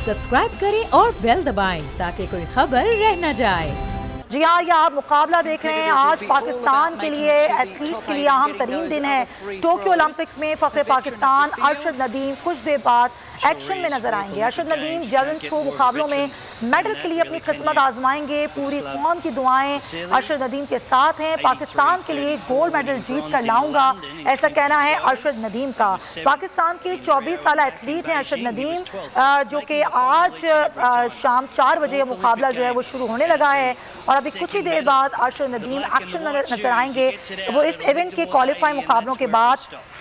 Subscribe करें और bell दबाएं ताकि कोई खबर रह न जाए। जी हाँ, ये आप मुकाबला देख रहे हैं। आज पाकिस्तान के लिए, एथलीट्स के लिए अहम तरीन दिन है। टोक्यो ओलंपिक्स में फ़ख्र पाकिस्तान अरशद नदीम कुछ देर बाद एक्शन में नजर आएंगे। अरशद नदीम जेवलिन थ्रो मुकाबलों में मेडल के लिए अपनी किस्मत आजमाएंगे। पूरी कौम की दुआएं अरशद नदीम के साथ हैं। पाकिस्तान के लिए गोल्ड मेडल जीत कर लाऊंगा, ऐसा कहना है अरशद नदीम का। पाकिस्तान के 24 साल एथलीट हैं अरशद नदीम, जो कि आज शाम 4 बजे मुकाबला जो है वो शुरू होने लगा है और अभी कुछ ही देर बाद अरशद नदीम एक्शन में नजर आएंगे। वो इस इवेंट के क्वालिफाई मुकाबलों के बाद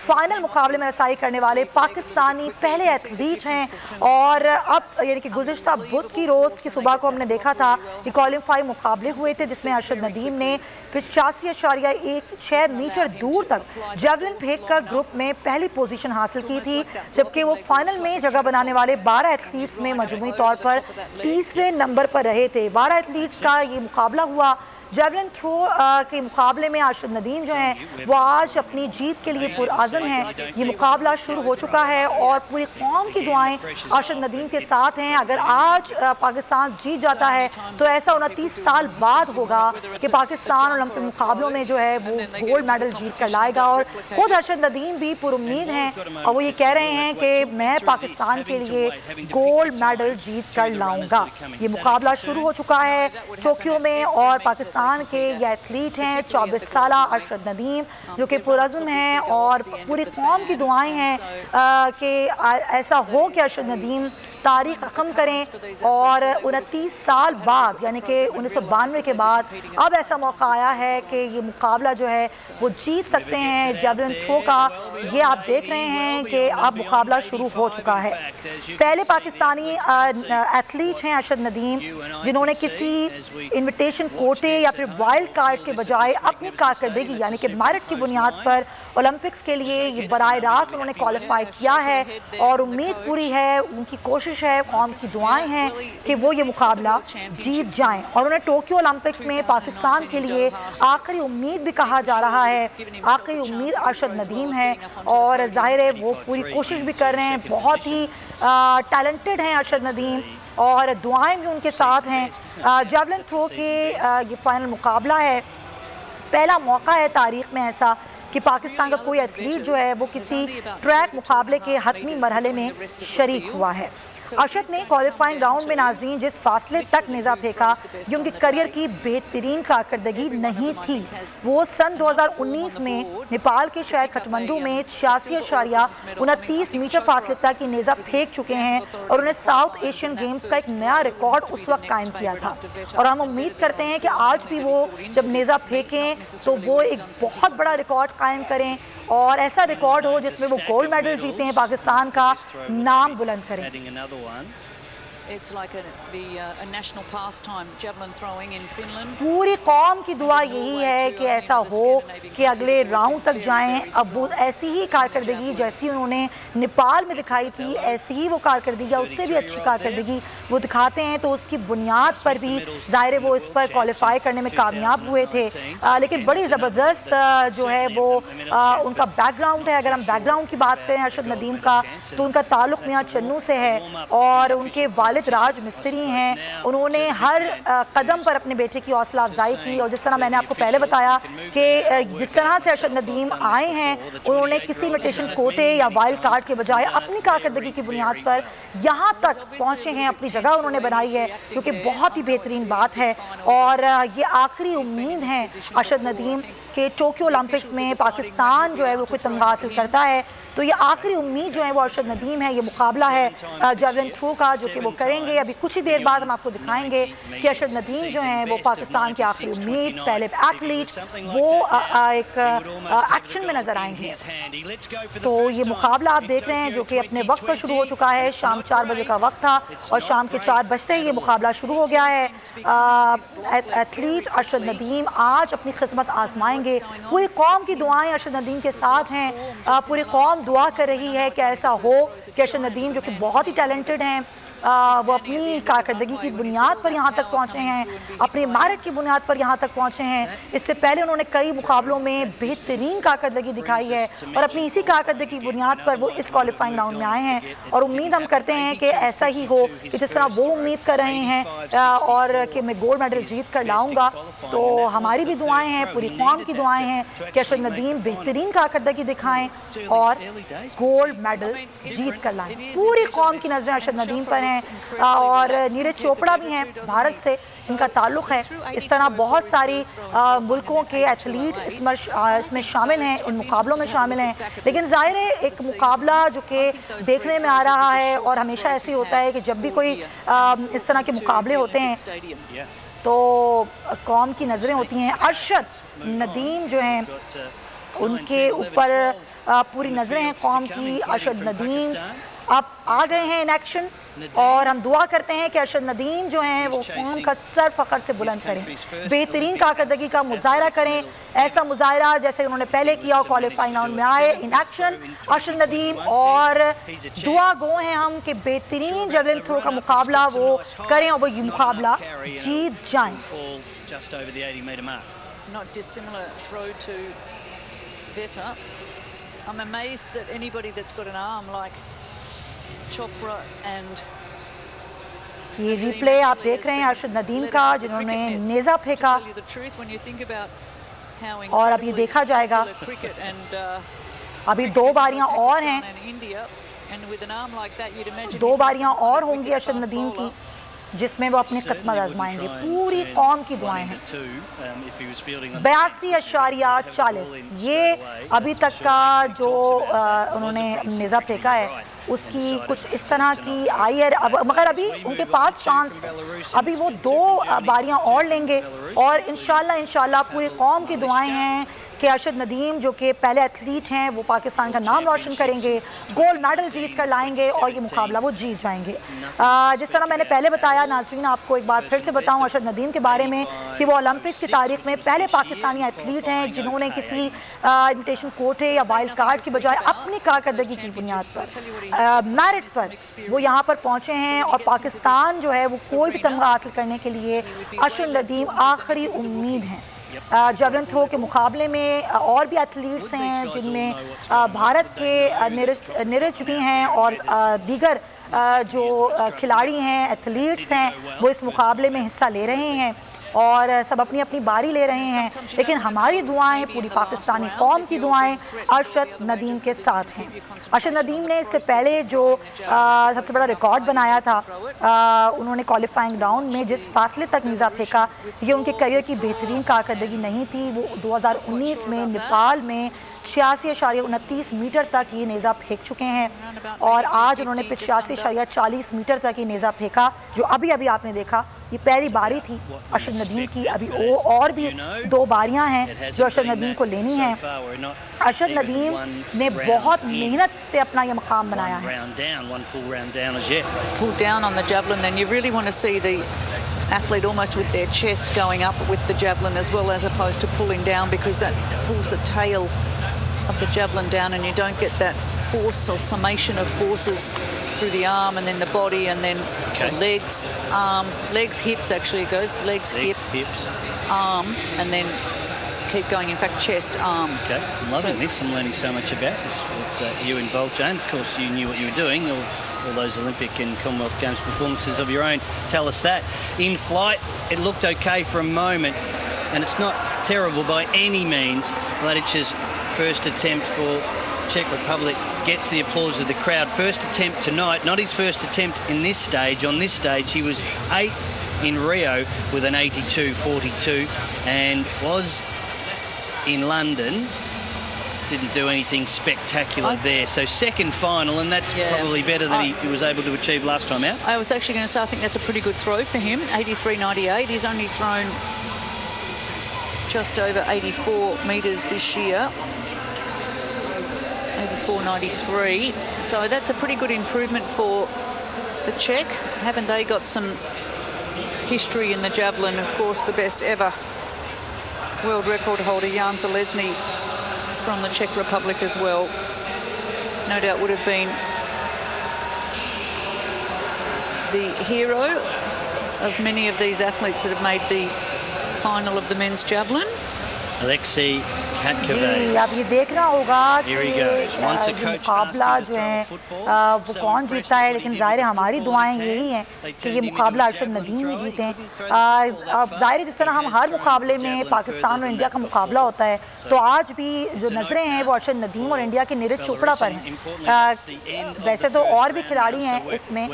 फाइनल मुकाबले में रसाई करने वाले पाकिस्तानी पहले एथलीट हैं। और अब यानी कि गुज़िश्ता बुध की रोज़ की सुबह को हमने देखा था कि क्वालिफाई मुकाबले हुए थे जिसमें अरशद नदीम ने 85.16 मीटर दूर तक जेवलिन फेंक कर ग्रुप में पहली पोजीशन हासिल की थी, जबकि वो फाइनल में जगह बनाने वाले 12 एथलीट्स में मजमूई तौर पर तीसरे नंबर पर रहे थे। 12 एथलीट्स का ये मुकाबला हुआ। जेवलिन थ्रो के मुकाबले में अरशद नदीम जो हैं वो आज अपनी जीत के लिए पुरअज़म हैं। ये मुकाबला शुरू हो चुका है और पूरी कौम की दुआएं अरशद नदीम के साथ हैं। अगर आज पाकिस्तान जीत जाता है तो ऐसा 29 साल बाद होगा कि पाकिस्तान ओलंपिक मुकाबलों में जो है वो गोल्ड मेडल जीत कर लाएगा। और खुद अरशद नदीम भी पुरुम्मीद हैं और वो ये कह रहे हैं कि मैं पाकिस्तान के लिए गोल्ड मेडल जीत कर लाऊंगा। ये मुकाबला शुरू हो चुका है टोक्यो में और पाकिस्तान के ये एथलीट हैं 24 साल अरशद नदीम, जो कि पुरअज़्म हैं और पूरी कौम की दुआएं हैं कि ऐसा हो कि अरशद नदीम तारीख रकम करें और 29 साल बाद यानी कि 1992 के बाद अब ऐसा मौका आया है कि ये मुकाबला जो है वो जीत सकते हैं जेवलिन थ्रो का। ये आप देख रहे हैं कि अब मुकाबला शुरू हो चुका है। पहले पाकिस्तानी एथलीट हैं अरशद नदीम जिन्होंने किसी इन्विटेशन कोटे या फिर वाइल्ड कार्ड के बजाय अपनी कारकर्दगी यानी कि मेरिट की बुनियाद पर ओलंपिक्स के लिए ये बराह रास्त उन्होंने क्वालिफाई किया है और उम्मीद पूरी है, उनकी कोशिश है, कौम की दुआएं हैं कि वो ये मुकाबला जीत जाएं। और उन्हें टोक्यो ओलंपिक्स में पाकिस्तान के लिए आखिरी उम्मीद भी कहा जा रहा है। आखिरी उम्मीद अरशद नदीम है और जाहिर है वो पूरी कोशिश भी कर रहे हैं। बहुत ही टैलेंटेड हैं अरशद नदीम और दुआएं भी उनके साथ हैं। जेवलिन थ्रो के ये फाइनल मुकाबला है, पहला मौका है तारीख में ऐसा कि पाकिस्तान का कोई एथलीट जो है वो किसी ट्रैक मुकाबले के हतमी मरहले में शरीक हुआ है। अरशद ने क्वालिफाइंग राउंड में नाज़रीन जिस फासले तक नेज़ा फेंका ये उनके करियर की बेहतरीन कारकर्दगी नहीं थी। वो सन 2019 में नेपाल के शहर काठमांडू में 86.29 मीटर फासले तक की नेज़ा फेंक चुके हैं और उन्हें साउथ एशियन गेम्स का एक नया रिकॉर्ड उस वक्त कायम किया था। और हम उम्मीद करते हैं कि आज भी वो जब नेज़ा फेंकें तो वो एक बहुत बड़ा रिकॉर्ड कायम करें और ऐसा रिकॉर्ड हो जिसमें वो गोल्ड मेडल जीते हैं, पाकिस्तान का नाम बुलंद करें। पूरी कौम की दुआ यही है कि ऐसा हो कि अगले राउंड तक जाएं। अब वो ऐसी ही कारकर्दगी जैसी उन्होंने नेपाल में दिखाई थी ऐसी ही वो कारकर्दगी या उससे भी अच्छी कारकर्दगी वो दिखाते हैं तो उसकी बुनियाद पर भी ज़ाहिर है वो इस पर क्वालिफाई करने में कामयाब हुए थे। लेकिन बड़ी ज़बरदस्त जो है वो उनका बैकग्राउंड है। अगर हम बैकग्राउंड की बात करें अरशद नदीम का तो उनका ताल्लुक़ मियां चन्नू से है और उनके वालिद राज मिस्त्री हैं। उन्होंने हर कदम पर अपने बेटे की हौसला अफजाई की और जिस तरह मैंने आपको पहले बताया कि जिस तरह से अरशद नदीम आए हैं उन्होंने किसी इन्विटेशन कोटे या वाइल्ड कार्ड के बजाय अपनी कारकर्दगी की बुनियाद पर यहाँ तक पहुँचे हैं, अपनी जगह उन्होंने बनाई है जो कि बहुत ही बेहतरीन बात है। और ये आखिरी उम्मीद है अरशद नदीम कि टोक्यो ओलंपिक्स में पाकिस्तान जो है वो कोई तमगा हासिल करता है तो ये आखिरी उम्मीद जो है वो अरशद नदीम है। ये मुकाबला है जेवलिन थ्रो का जो कि वो करेंगे। अभी कुछ ही देर बाद हम आपको दिखाएंगे कि अरशद नदीम जो हैं वो पाकिस्तान की आखिरी उम्मीद, पहले एथलीट, वो एक एक्शन में नजर आएंगे। तो ये मुकाबला आप देख रहे हैं जो कि अपने वक्त पर शुरू हो चुका है। शाम 4 बजे का वक्त था और शाम के 4 बजते ही ये मुकाबला शुरू हो गया है। एथलीट अरशद नदीम आज अपनी किस्मत आजमाएंगे। पूरी कौम की दुआएं अरशद नदीम के साथ हैं। पूरी कौम दुआ कर रही है कि ऐसा हो कि अरशद नदीम जो कि बहुत ही टैलेंटेड हैं, वो अपनी कारकर्दगी की बुनियाद पर यहाँ तक पहुँचे हैं, अपनी मेरिट की बुनियाद पर यहाँ तक पहुँचे हैं। इससे पहले उन्होंने कई मुकाबलों में बेहतरीन कारकर्दगी दिखाई है और अपनी इसी कारकर्दगी की बुनियाद पर वो इस क्वालिफाइंग राउंड में आए हैं। और उम्मीद हम करते हैं कि ऐसा ही हो कि जिस तरह वो उम्मीद कर रहे हैं और कि मैं गोल्ड मेडल जीत कर लाऊंगा, तो हमारी भी दुआएं हैं, पूरी कौम की दुआएं हैं कि अरशद नदीम बेहतरीन कारकर्दगी दिखाएं और गोल्ड मेडल जीत कर लाएं। पूरी कौम की नज़रें अरशद नदीम पर हैं और नीरज चोपड़ा भी हैं, भारत से इनका ताल्लुक़ है। इस तरह बहुत सारी मुल्कों के एथलीट इसमें शामिल हैं, इन मुकाबलों में शामिल हैं। लेकिन ज़ाहिर है एक मुकाबला जो कि देखने में आ रहा है और हमेशा ऐसे होता है कि जब भी कोई इस तरह के मुकाबले होते हैं तो कौम की नज़रें होती हैं। अरशद नदीम जो हैं उनके ऊपर पूरी नज़रें हैं कौम की। अरशद नदीम अब आ गए हैं इन एक्शन और हम दुआ करते हैं कि अरशद नदीम जो हैं वो कौम का सर फ़ख्र से बुलंद करें, बेहतरीन कारकर्दगी का मुजाहरा करें, ऐसा मुजाहरा जैसे उन्होंने पहले किया, क्वालिफाइंग राउंड में आए इन एक्शन अरशद नदीम। और दुआ गो हैं हम कि बेहतरीन जेवलिन थ्रो का मुकाबला वो करें और वो ये मुकाबला जीत जाएं। I'm amazed that anybody that's got an arm like Chopra and ये रिप्ले आप देख रहे हैं अरशद नदीम का जिन्होंने नेज़ा फेंका और अब ये देखा जाएगा। अभी 2 बारियां और हैं, 2 बारियां और होंगी अरशद नदीम की जिसमें वो अपनी किस्मत आजमाएंगे। पूरी कौम की दुआएं हैं। 82.40 ये अभी तक का जो उन्होंने नेज़ा फेंका है उसकी कुछ इस तरह की आई है। मगर अभी उनके पास चांस है, अभी वो 2 बारियां और लेंगे और इंशाल्लाह पूरी कौम की दुआएं हैं कि अरशद नदीम जो कि पहले एथलीट हैं वो पाकिस्तान का नाम रोशन करेंगे, गोल्ड मेडल जीत कर लाएंगे और ये मुकाबला वो जीत जाएंगे। जिस तरह मैंने पहले बताया नाज़रीन, आपको एक बात फिर से बताऊं अरशद नदीम के बारे में कि वो ओलंपिक्स की तारीख में पहले पाकिस्तानी एथलीट हैं जिन्होंने किसी इन्विटेशन कोटे या वाइल्ड कार्ड की बजाय अपनी कारकर्दगी की बुनियाद पर मेरिट पर वो यहाँ पर पहुँचे हैं और पाकिस्तान जो है वो कोई भी तमगा हासिल करने के लिए अरशद नदीम आखिरी उम्मीद हैं। जेवलिन थ्रो के मुकाबले में और भी एथलीट्स हैं जिनमें भारत के नीरज भी हैं और दीगर जो खिलाड़ी हैं, एथलीट्स हैं, वो इस मुकाबले में हिस्सा ले रहे हैं और सब अपनी अपनी बारी ले रहे हैं। लेकिन हमारी दुआएं, पूरी पाकिस्तानी कौम की दुआएं अरशद नदीम के साथ हैं। अरशद नदीम ने इससे पहले जो सबसे बड़ा रिकॉर्ड बनाया था, उन्होंने क्वालिफाइंग राउंड में जिस फासले तक नेज़ा फेंका, ये उनके करियर की बेहतरीन कारकर्दगी नहीं थी। वो 2019 में नेपाल में 86.29 मीटर तक ये नेज़ा फेंक चुके हैं और आज उन्होंने 85.40 मीटर तक ये नेज़ा फेंका जो अभी अभी आपने देखा। ये पहली बारी थी अरशद नदीम की, अभी और भी 2 बारियां हैं जो अरशद नदीम को लेनी हैं। अरशद नदीम ने बहुत मेहनत से अपना ये मकाम बनाया है। Athlete almost with their chest going up with the javelin as well, as opposed to pulling down, because that pulls the tail of the javelin down and you don't get that force or summation of forces through the arm and then the body and then the legs, legs, hips actually it goes, legs, hips, arm and then keep going, in fact chest, arm. Okay, I'm loving this. I'm learning so much about this with you involved, Jane. Of course you knew what you were doing, all those Olympic and Commonwealth Games performances of your own tell us that. In flight it looked okay for a moment and it's not terrible by any means. Mladic's first attempt for Czech Republic gets the applause of the crowd. First attempt tonight, not his first attempt in this stage. On this stage he was 8th in Rio with an 82.42 and was in London, didn't do anything spectacular there. So second final, and that's probably better than he was able to achieve last time out. I was actually going to say I think that's a pretty good throw for him. 83.98. He's only thrown just over 84 metres this year. 84.93. So that's a pretty good improvement for the Czech. Haven't they got some history in the javelin? Of course, the best ever world record holder Jan Zelezny from the Czech Republic as well. No doubt would have been the hero of many of these athletes that have made the final of the men's javelin. Alexei जी, अब ये देखना होगा कि ये मुकाबला जो है वो कौन जीतता है, लेकिन ज़ाहिर हमारी दुआएं यही हैं कि ये मुकाबला अरशद नदीम ही जीतें। अब ज़ाहिर जिस तरह हम हर मुकाबले में पाकिस्तान और इंडिया का मुकाबला होता है, तो आज भी जो नज़रें हैं वो अरशद नदीम और इंडिया के नीरज चोपड़ा पर हैं। वैसे तो और भी खिलाड़ी हैं इसमें,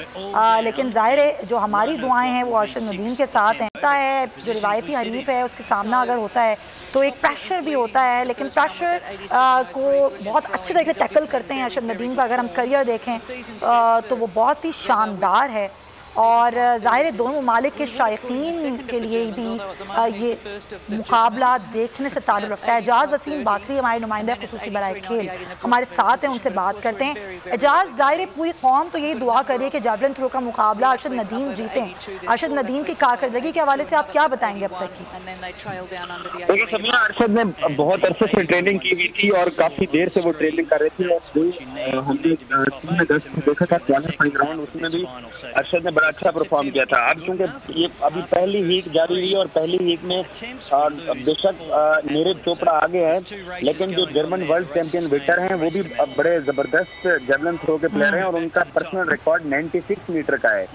लेकिन ज़ाहिर है जो हमारी दुआएं हैं वो अरशद नदीम के साथ हैं। होता है जो रिवायती हरीफ है उसके सामना अगर होता है तो एक प्रेशर भी होता है, लेकिन प्रेशर को बहुत अच्छे तरीके से टैकल करते हैं अरशद नदीम का। अगर हम करियर देखें तो वो बहुत ही शानदार है और ज़ाहिर दोनों ममालिक के शायकीन के लिए भी ये मुकाबला देखने से ताल्लुक़ रखता है। एजाज़ वसीम बाकरी हमारे नुमाइंदा ख़ुसूसी बराए खेल हमारे साथ हैं, उनसे बात करते हैं। एजाज़, ज़ाहिर पूरी कौम तो यही दुआ कर रही है कि जैवलिन थ्रो का मुकाबला अरशद नदीम जीतें। अरशद नदीम की कारकर्दगी के हवाले से आप क्या बताएंगे अब तक की? देखिए समिया, अरशद ने बहुत अरसे से ट्रेनिंग की हुई थी और काफ़ी देर से वो ट्रेनिंग कर रहे थे और हमने 10 देखा था क्वालिफाइंग राउंड, उसमें भी अरशद ने अच्छा परफॉर्म किया था। अब क्योंकि ये अभी पहली हीट जारी हुई है और पहली हीट में बेशक नीरज चोपड़ा आगे है, लेकिन जो जर्मन वर्ल्ड चैंपियन विक्टर हैं वो भी बड़े जबरदस्त जेवलिन थ्रो के प्लेयर हैं और उनका पर्सनल रिकॉर्ड 96 मीटर का है।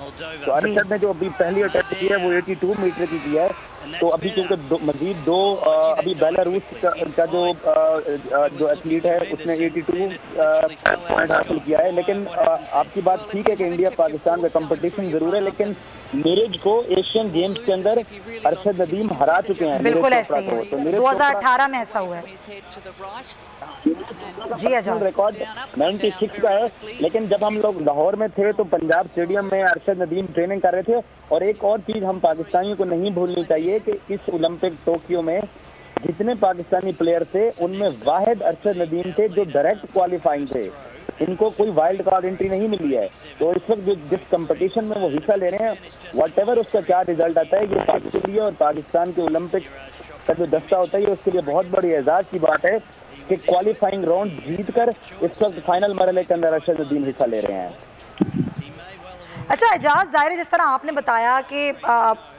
तो अरशद ने जो अभी पहली अटैम्प्ट की है वो 82 मीटर की किया है। तो अभी क्योंकि मजीद दो अभी बेलारूस का जो एथलीट है उसने 82 पॉइंट हासिल किया है, लेकिन आपकी बात ठीक है कि इंडिया पाकिस्तान का कंपटीशन जरूर है, लेकिन नीरज को एशियन गेम्स के अंदर अरशद नदीम हरा चुके हैं। बिल्कुल ऐसे ही है, 2018 में ऐसा हुआ है जी। रिकॉर्ड 96 का है, लेकिन जब हम लोग लाहौर में थे तो पंजाब स्टेडियम में अरशद नदीम ट्रेनिंग कर रहे थे। और एक और चीज हम पाकिस्तानियों को नहीं भूलनी चाहिए कि इस ओलंपिक टोक्यो में जितने पाकिस्तानी प्लेयर थे उनमें वाहिद अरशद नदीम थे जो डायरेक्ट क्वालिफाइंग थे, इनको कोई वाइल्ड कार्ड एंट्री नहीं मिली है। तो इस वक्त जिस कंपटीशन में वो हिस्सा ले रहे हैं, व्हाटएवर उसका क्या रिजल्ट आता है, ये पाकिस्तान के लिए और पाकिस्तान के ओलंपिक का जो दस्ता होता है ये उसके लिए बहुत बड़ी एजाज की बात है कि क्वालिफाइंग राउंड जीतकर इस वक्त फाइनल मरहले के अंदर अरशद नदीम हिस्सा ले रहे हैं। अच्छा एजाज, ज़ाहिर जिस तरह आपने बताया कि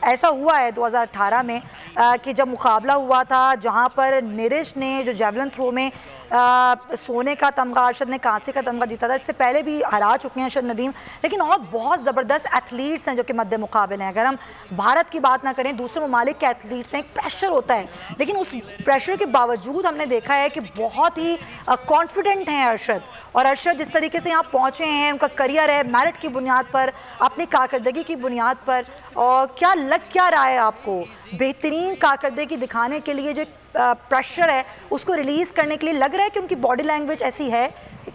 ऐसा हुआ है 2018 में कि जब मुकाबला हुआ था जहां पर नीरज ने जो जेवलिन थ्रो में सोने का तमगा, अरशद ने कांसे का तमगा जीता था। इससे पहले भी हरा चुके हैं अरशद नदीम, लेकिन और बहुत ज़बरदस्त एथलीट्स हैं जो कि मद्दे मुकाबले हैं। अगर हम भारत की बात ना करें, दूसरे ममालिक के एथलीट्स हैं, एक प्रेशर होता है, लेकिन उस प्रेशर के बावजूद हमने देखा है कि बहुत ही कॉन्फिडेंट हैं अरशद। और अरशद जिस तरीके से यहाँ पहुँचे हैं, उनका करियर है मेरिट की बुनियाद पर, अपनी कारकर्दगी की बुनियाद पर। और क्या लग क्या रहा है आपको बेहतरीन कारकर्दगी दिखाने के लिए जो प्रेशर है उसको रिलीज़ करने के लिए लग रहा है कि उनकी बॉडी लैंग्वेज ऐसी है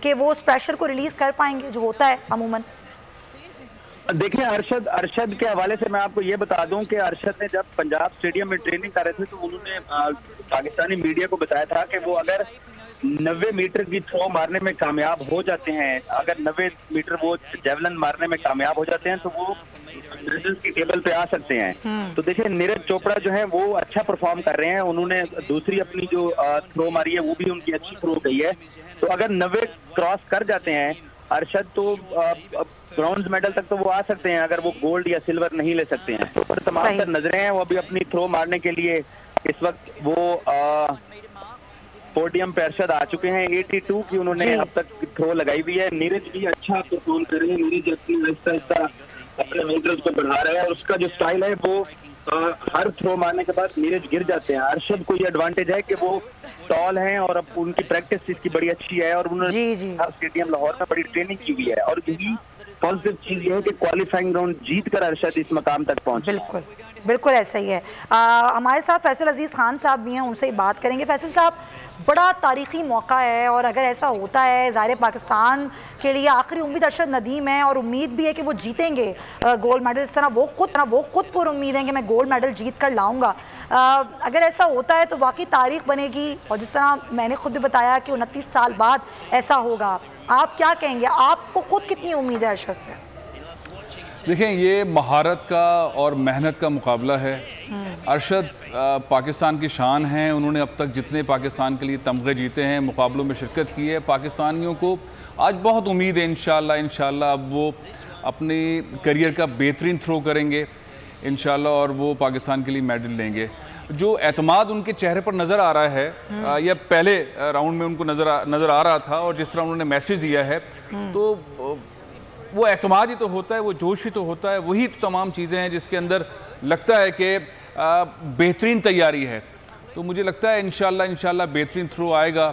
कि वो उस प्रेशर को रिलीज़ कर पाएंगे जो होता है अमूमन? देखिए अरशद के हवाले से मैं आपको ये बता दूं कि अरशद ने जब पंजाब स्टेडियम में ट्रेनिंग कर रहे थे तो उन्होंने पाकिस्तानी मीडिया को बताया था कि वो अगर 90 मीटर की थ्रो मारने में कामयाब हो जाते हैं, अगर 90 मीटर वो जेवलिन मारने में कामयाब हो जाते हैं तो वो मेडल्स की टेबल पे आ सकते हैं। तो देखिए नीरज चोपड़ा जो है वो अच्छा परफॉर्म कर रहे हैं, उन्होंने दूसरी अपनी जो थ्रो मारी है वो भी उनकी अच्छी थ्रो गई है। तो अगर 90 क्रॉस कर जाते हैं अरशद तो ब्रॉन्ज मेडल तक तो वो आ सकते हैं, अगर वो गोल्ड या सिल्वर नहीं ले सकते हैं। तो तमाम तर नजरें हैं वो अभी अपनी थ्रो मारने के लिए इस वक्त वो पोडियम पे अरशद आ चुके हैं। 82 की उन्होंने अब तक थ्रो लगाई हुई है। नीरज भी अच्छा परफॉर्म कर रहे हैं, नीरज अपनी आहिस्ता अपने मीटर्स को बढ़ा रहे हैं और उसका जो स्टाइल है वो हर थ्रो मारने के बाद नीरज गिर जाते हैं। अरशद को ये एडवांटेज है कि वो टॉल हैं और अब उनकी प्रैक्टिस इसकी बड़ी अच्छी है और उन्होंने स्टेडियम लाहौर में बड़ी ट्रेनिंग की हुई है। और यही पॉजिटिव चीज ये है कि क्वालिफाइंग राउंड जीत कर अरशद इस मकाम तक पहुंचे। बिल्कुल ऐसा ही है। हमारे साथ फैसल अजीज खान साहब भी हैं, उनसे ही बात करेंगे। फैसल साहब, बड़ा तारीखी मौका है और अगर ऐसा होता है, ज़ाहिर पाकिस्तान के लिए आखिरी उम्मीद अरशद नदीम है और उम्मीद भी है कि वो जीतेंगे गोल्ड मेडल। इस तरह वो खुद पर उम्मीद है कि मैं गोल्ड मेडल जीत कर लाऊंगा। अगर ऐसा होता है तो वाकई तारीख बनेगी और जिस तरह मैंने खुद भी बताया कि 29 साल बाद ऐसा होगा। आप क्या कहेंगे, आपको खुद कितनी उम्मीद है अरशद से? देखें, ये महारत का और मेहनत का मुकाबला है। अरशद पाकिस्तान की शान हैं, उन्होंने अब तक जितने पाकिस्तान के लिए तमगे जीते हैं, मुकाबलों में शिरकत की है। पाकिस्तानियों को आज बहुत उम्मीद है इंशाल्लाह अब वो अपनी करियर का बेहतरीन थ्रो करेंगे इंशाल्लाह और वो पाकिस्तान के लिए मेडल लेंगे। जो एतमाद उनके चेहरे पर नज़र आ रहा है या पहले राउंड में उनको नज़र आ रहा था और जिस तरह उन्होंने मैसेज दिया है, तो वो एतमाद ही तो होता है, वो जोश ही तो होता है, वही तो तमाम चीज़ें हैं जिसके अंदर लगता है कि बेहतरीन तैयारी है। तो मुझे लगता है इंशाल्लाह बेहतरीन थ्रो आएगा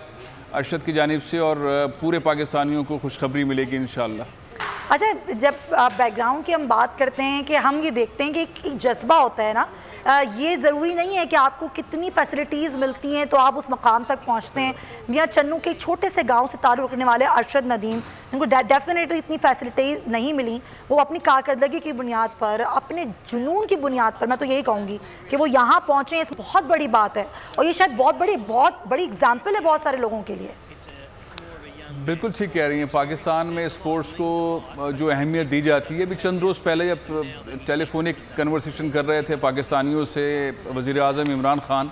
अरशद की जानिब से और पूरे पाकिस्तानियों को खुशखबरी मिलेगी इंशाल्लाह। अच्छा, जब बैकग्राउंड की हम बात करते हैं कि हम ये देखते हैं कि एक जज्बा होता है ना, ये ज़रूरी नहीं है कि आपको कितनी फैसिलिटीज़ मिलती हैं तो आप उस मकाम तक पहुंचते हैं। मियां चन्नू के छोटे से गांव से ताल्लुक़ रखने वाले अरशद नदीम, उनको डेफिनेटली इतनी फैसिलिटीज़ नहीं मिली। वो अपनी कारकर्दगी की बुनियाद पर, अपने जुनून की बुनियाद पर, मैं तो यही कहूँगी कि वो यहाँ पहुँचे, इस बहुत बड़ी बात है और ये शायद बहुत बड़ी एग्जाम्पल है बहुत सारे लोगों के लिए। बिल्कुल ठीक कह रही हैं। पाकिस्तान में स्पोर्ट्स को जो अहमियत दी जाती है, अभी चंद रोज़ पहले जब टेलीफोनिक कन्वर्सेशन कर रहे थे पाकिस्तानियों से वज़ीर आज़म इमरान ख़ान,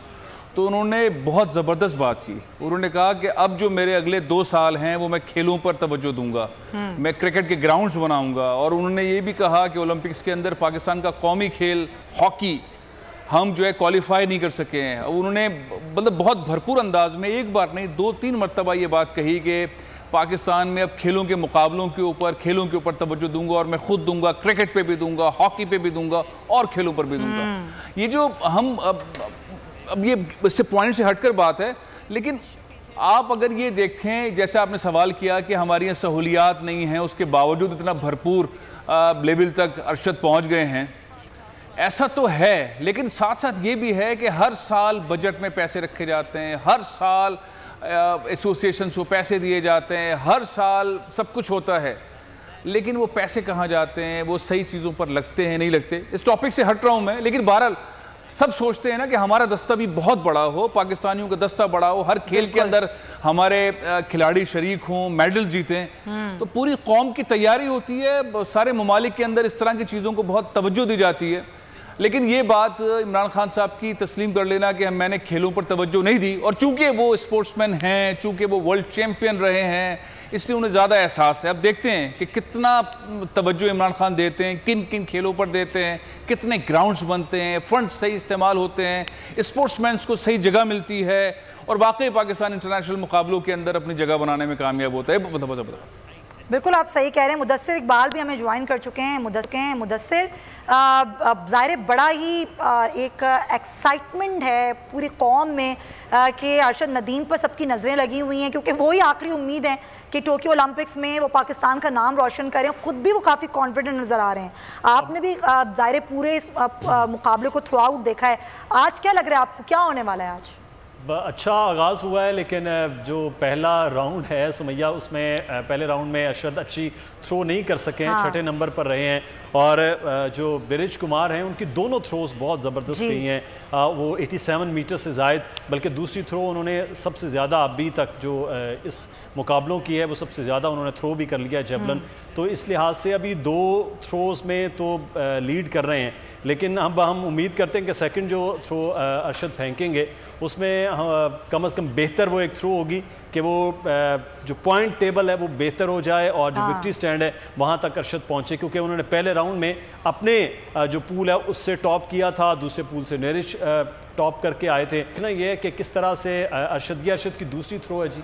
तो उन्होंने बहुत ज़बरदस्त बात की। उन्होंने कहा कि अब जो मेरे अगले 2 साल हैं वो मैं खेलों पर तवज्जो दूंगा, मैं क्रिकेट के ग्राउंड्स बनाऊंगा। और उन्होंने ये भी कहा कि ओलंपिक्स के अंदर पाकिस्तान का कौमी खेल हॉकी हम जो है क्वालिफाई नहीं कर सके हैं। उन्होंने मतलब बहुत भरपूर अंदाज में एक बार नहीं 2-3 मरतबा ये बात कही कि पाकिस्तान में अब खेलों के मुकाबलों के ऊपर तवज्जो दूंगा और मैं खुद दूंगा, क्रिकेट पे भी दूंगा, हॉकी पे भी दूंगा और खेलों पर भी दूंगा। ये जो हम अब ये इससे पॉइंट से हटकर बात है, लेकिन आप अगर ये देखें, जैसे आपने सवाल किया कि हमारी यहाँ सहूलियात नहीं हैं, उसके बावजूद इतना भरपूर लेवल तक अरशद पहुँच गए हैं, ऐसा तो है। लेकिन साथ साथ ये भी है कि हर साल बजट में पैसे रखे जाते हैं, हर साल एसोसिएशंस को पैसे दिए जाते हैं, हर साल सब कुछ होता है, लेकिन वो पैसे कहाँ जाते हैं, वो सही चीज़ों पर लगते हैं नहीं लगते। इस टॉपिक से हट रहा हूँ मैं, लेकिन बहरहाल सब सोचते हैं ना कि हमारा दस्ता भी बहुत बड़ा हो, पाकिस्तानियों का दस्ता बड़ा हो, हर खेल के अंदर हमारे खिलाड़ी शरीक हों, मेडल जीतें। तो पूरी कौम की तैयारी होती है, सारे ममालिक के अंदर इस तरह की चीज़ों को बहुत तवज्जो दी जाती है। लेकिन ये बात इमरान खान साहब की तस्लीम कर लेना कि मैंने खेलों पर तवज्जो नहीं दी, और चूंकि वो स्पोर्ट्समैन हैं, चूंकि वो वर्ल्ड चैंपियन रहे हैं, इसलिए उन्हें ज़्यादा एहसास है। अब देखते हैं कि कितना तवज्जो इमरान खान देते हैं, किन किन खेलों पर देते हैं, कितने ग्राउंड्स बनते हैं, फंड सही इस्तेमाल होते हैं, स्पोर्ट्समैन्स को सही जगह मिलती है और वाकई पाकिस्तान इंटरनेशनल मुकाबलों के अंदर अपनी जगह बनाने में कामयाब होता है। बिल्कुल आप सही कह रहे हैं। मुदस्सिर इकबाल भी हमें ज्वाइन कर चुके हैं। मुदस्सिर, ज़ाहिर बड़ा ही एक एक्साइटमेंट है पूरी कौम में कि अरशद नदीम पर सबकी नज़रें लगी हुई हैं, क्योंकि वही आखिरी उम्मीद है कि टोक्यो ओलंपिक्स में वो पाकिस्तान का नाम रोशन करें। ख़ुद भी वो काफ़ी कॉन्फिडेंट नज़र आ रहे हैं। आपने भी ज़ाहिर पूरे इस मुकाबले को थ्रू आउट देखा है। आज क्या लग रहा है आपको, क्या होने वाला है आज? अच्छा आगाज़ हुआ है, लेकिन जो पहला राउंड है सुमैया, उसमें पहले राउंड में अरशद अच्छी थ्रो नहीं कर सके हैं, छठे नंबर पर रहे हैं। और जो बिरिज कुमार हैं उनकी दोनों थ्रोस बहुत ज़बरदस्त गई हैं। वो 87 मीटर से ज़ायद, बल्कि दूसरी थ्रो उन्होंने सबसे ज़्यादा अभी तक जो इस मुकाबलों की है वो सबसे ज़्यादा उन्होंने थ्रो भी कर लिया जेवलिन। तो इस लिहाज से अभी 2 थ्रोज़ में तो लीड कर रहे हैं, लेकिन अब हम उम्मीद करते हैं कि सेकंड जो थ्रो अरशद फेंकेंगे उसमें कम से कम बेहतर वो एक थ्रो होगी कि वो जो पॉइंट टेबल है वो बेहतर हो जाए और जो विक्ट्री स्टैंड है वहाँ तक अरशद पहुँचे, क्योंकि उन्होंने पहले राउंड में अपने जो पूल है उससे टॉप किया था, दूसरे पूल से नेरिश टॉप करके आए थे ना। ये है कि किस तरह से अरशद की दूसरी थ्रो है जी,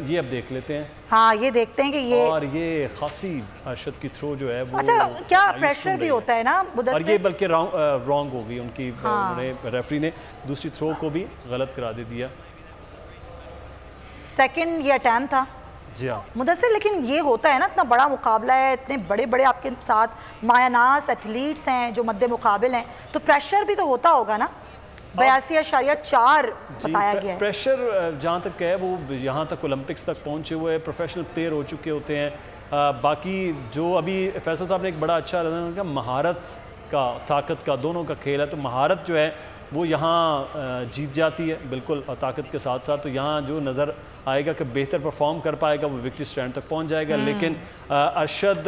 ये अब देख लेते हैं। हाँ, ये देखते हैं कि ये और ये खासी अरशद की थ्रो जो है वो, अच्छा क्या प्रेशर भी होता है ना और ये बल्कि रॉन्ग हो गई उनकी। उन्होंने रेफरी ने दूसरी थ्रो को भी गलत करा दे दिया। सेकंड ये अटैम्प्ट था जी हाँ मुदस्सिर, लेकिन ये होता है ना, इतना बड़ा मुकाबला है, इतने बड़े बड़े आपके साथ मायानाज एथलीट्स हैं जो मद्दे मुकाबिल हैं, तो प्रेशर भी तो होता होगा ना। 82.4 बताया गया है प्रेशर। जहाँ तक है वो यहाँ तक ओलंपिक्स तक पहुँचे हुए प्रोफेशनल प्लेयर हो चुके होते हैं। बाकी जो अभी फैसल साहब ने एक बड़ा अच्छा कहा, महारत का ताकत का दोनों का खेल है, तो महारत जो है वो यहाँ जीत जाती है बिल्कुल, और ताकत के साथ साथ तो यहाँ जो नज़र आएगा कि बेहतर परफॉर्म कर पाएगा वो विक्ट्री स्टैंड तक पहुँच जाएगा। लेकिन अरशद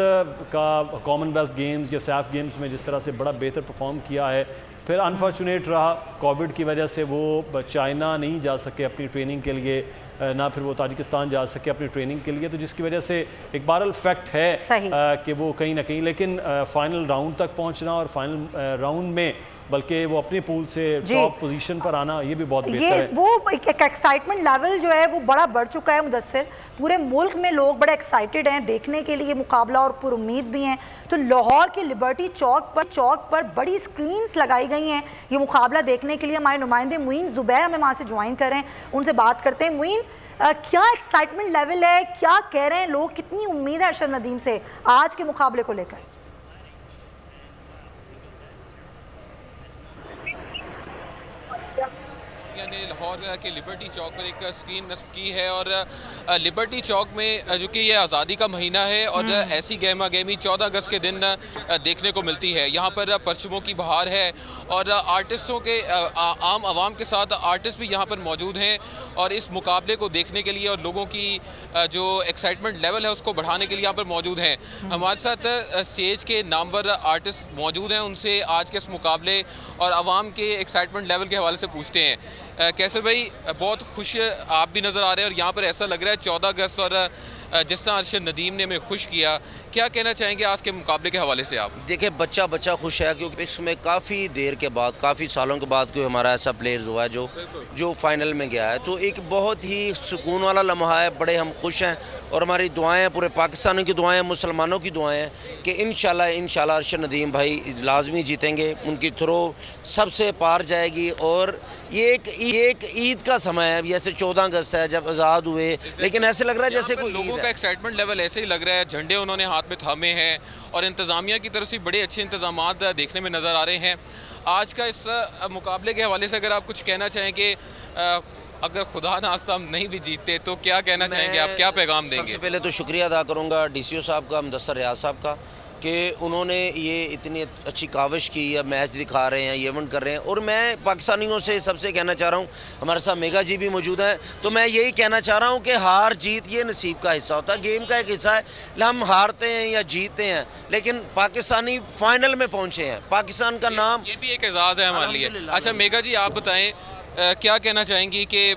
का कॉमनवेल्थ गेम्स या सैफ गेम्स में जिस तरह से बड़ा बेहतर परफॉर्म किया है, फिर अनफॉर्चुनेट रहा कोविड की वजह से वो चाइना नहीं जा सके अपनी ट्रेनिंग के लिए, ना फिर वो ताजिकिस्तान जा सके अपनी ट्रेनिंग के लिए, तो जिसकी वजह से एक बहरहाल फैक्ट है कि वो कहीं ना कहीं, लेकिन फाइनल राउंड तक पहुंचना और फाइनल राउंड में बल्कि वो अपने पूल से टॉप पोजीशन पर आना, ये भी बहुत बेहतर है। वो एक एक्साइटमेंट लेवल जो है वो बड़ा बढ़ चुका है मुदस्सिर। पूरे मुल्क में लोग बड़े एक्साइटेड हैं देखने के लिए मुकाबला और पुरुम्मीद भी हैं। तो लाहौर के लिबर्टी चौक पर बड़ी स्क्रीन्स लगाई गई हैं ये मुकाबला देखने के लिए। हमारे नुमाइंदे मुइन ज़ुबैर हमें वहाँ से ज्वाइन कर रहे हैं, उनसे बात करते हैं। मुइन, क्या एक्साइटमेंट लेवल है, क्या कह रहे हैं लोग, कितनी उम्मीद है अरशद नदीम से आज के मुकाबले को लेकर? ने लाहौर के लिबर्टी चौक पर एक स्क्रीन नस्ब की है और लिबर्टी चौक में जो कि ये आज़ादी का महीना है और ऐसी गहमा गहमी 14 अगस्त के दिन देखने को मिलती है। यहाँ पर परचमों की बहार है और आर्टिस्टों के आम आवाम के साथ आर्टिस्ट भी यहाँ पर मौजूद हैं और इस मुकाबले को देखने के लिए और लोगों की जो एक्साइटमेंट लेवल है उसको बढ़ाने के लिए यहाँ पर मौजूद हैं। हमारे साथ स्टेज के नामवर आर्टिस्ट मौजूद हैं, उनसे आज के इस मुकाबले और आवाम के एक्साइटमेंट लेवल के हवाले से पूछते हैं। कैसर भाई, बहुत खुश आप भी नज़र आ रहे हैं और यहाँ पर ऐसा लग रहा है 14 अगस्त और जिस तरह अरशद नदीम ने हमें खुश किया, क्या कहना चाहेंगे आज के मुकाबले के हवाले से आप? देखिए, बच्चा खुश है क्योंकि इसमें काफ़ी देर के बाद, काफ़ी सालों के बाद कोई हमारा ऐसा प्लेयर हुआ है जो फाइनल में गया है। तो एक बहुत ही सुकून वाला लम्हा है, बड़े हम खुश हैं और हमारी दुआएं हैं, पूरे पाकिस्तानियों की दुआएं, मुसलमानों की दुआएं हैं कि इंशाल्लाह अरशद नदीम भाई लाजमी जीतेंगे, उनकी थ्रो सबसे पार जाएगी। और ये एक ईद का समय है, जैसे 14 अगस्त है जब आज़ाद हुए, लेकिन ऐसे लग रहा है जैसे कोई लोगों का एक्साइटमेंट लेवल ऐसे ही लग रहा है। झंडे उन्होंने हाथ में थामे हैं और इंतज़ामिया की तरफ से बड़े अच्छे इंतजाम देखने में नज़र आ रहे हैं। आज का इस मुकाबले के हवाले से अगर आप कुछ कहना चाहें कि अगर खुदा नास्ता हम नहीं भी जीतते तो क्या कहना चाहेंगे आप, क्या पैगाम देंगे? सबसे पहले तो शुक्रिया अदा करूँगा DCO साहब का, मुदस्सिर रियाज साहब का, कि उन्होंने ये इतनी अच्छी काविश की, या मैच दिखा रहे हैं, ये इवेंट कर रहे हैं। और मैं पाकिस्तानियों से सबसे कहना चाह रहा हूँ, हमारे साथ मेगा जी भी मौजूद हैं, तो मैं यही कहना चाह रहा हूँ कि हार जीत ये नसीब का हिस्सा होता है, गेम का एक हिस्सा है। हम हारते हैं या जीतते हैं, लेकिन पाकिस्तानी फाइनल में पहुँचे हैं, पाकिस्तान का नाम, ये भी एक एजाज़ है हमारे लिए। अच्छा मेगा जी, आप बताएँ क्या कहना चाहेंगी कि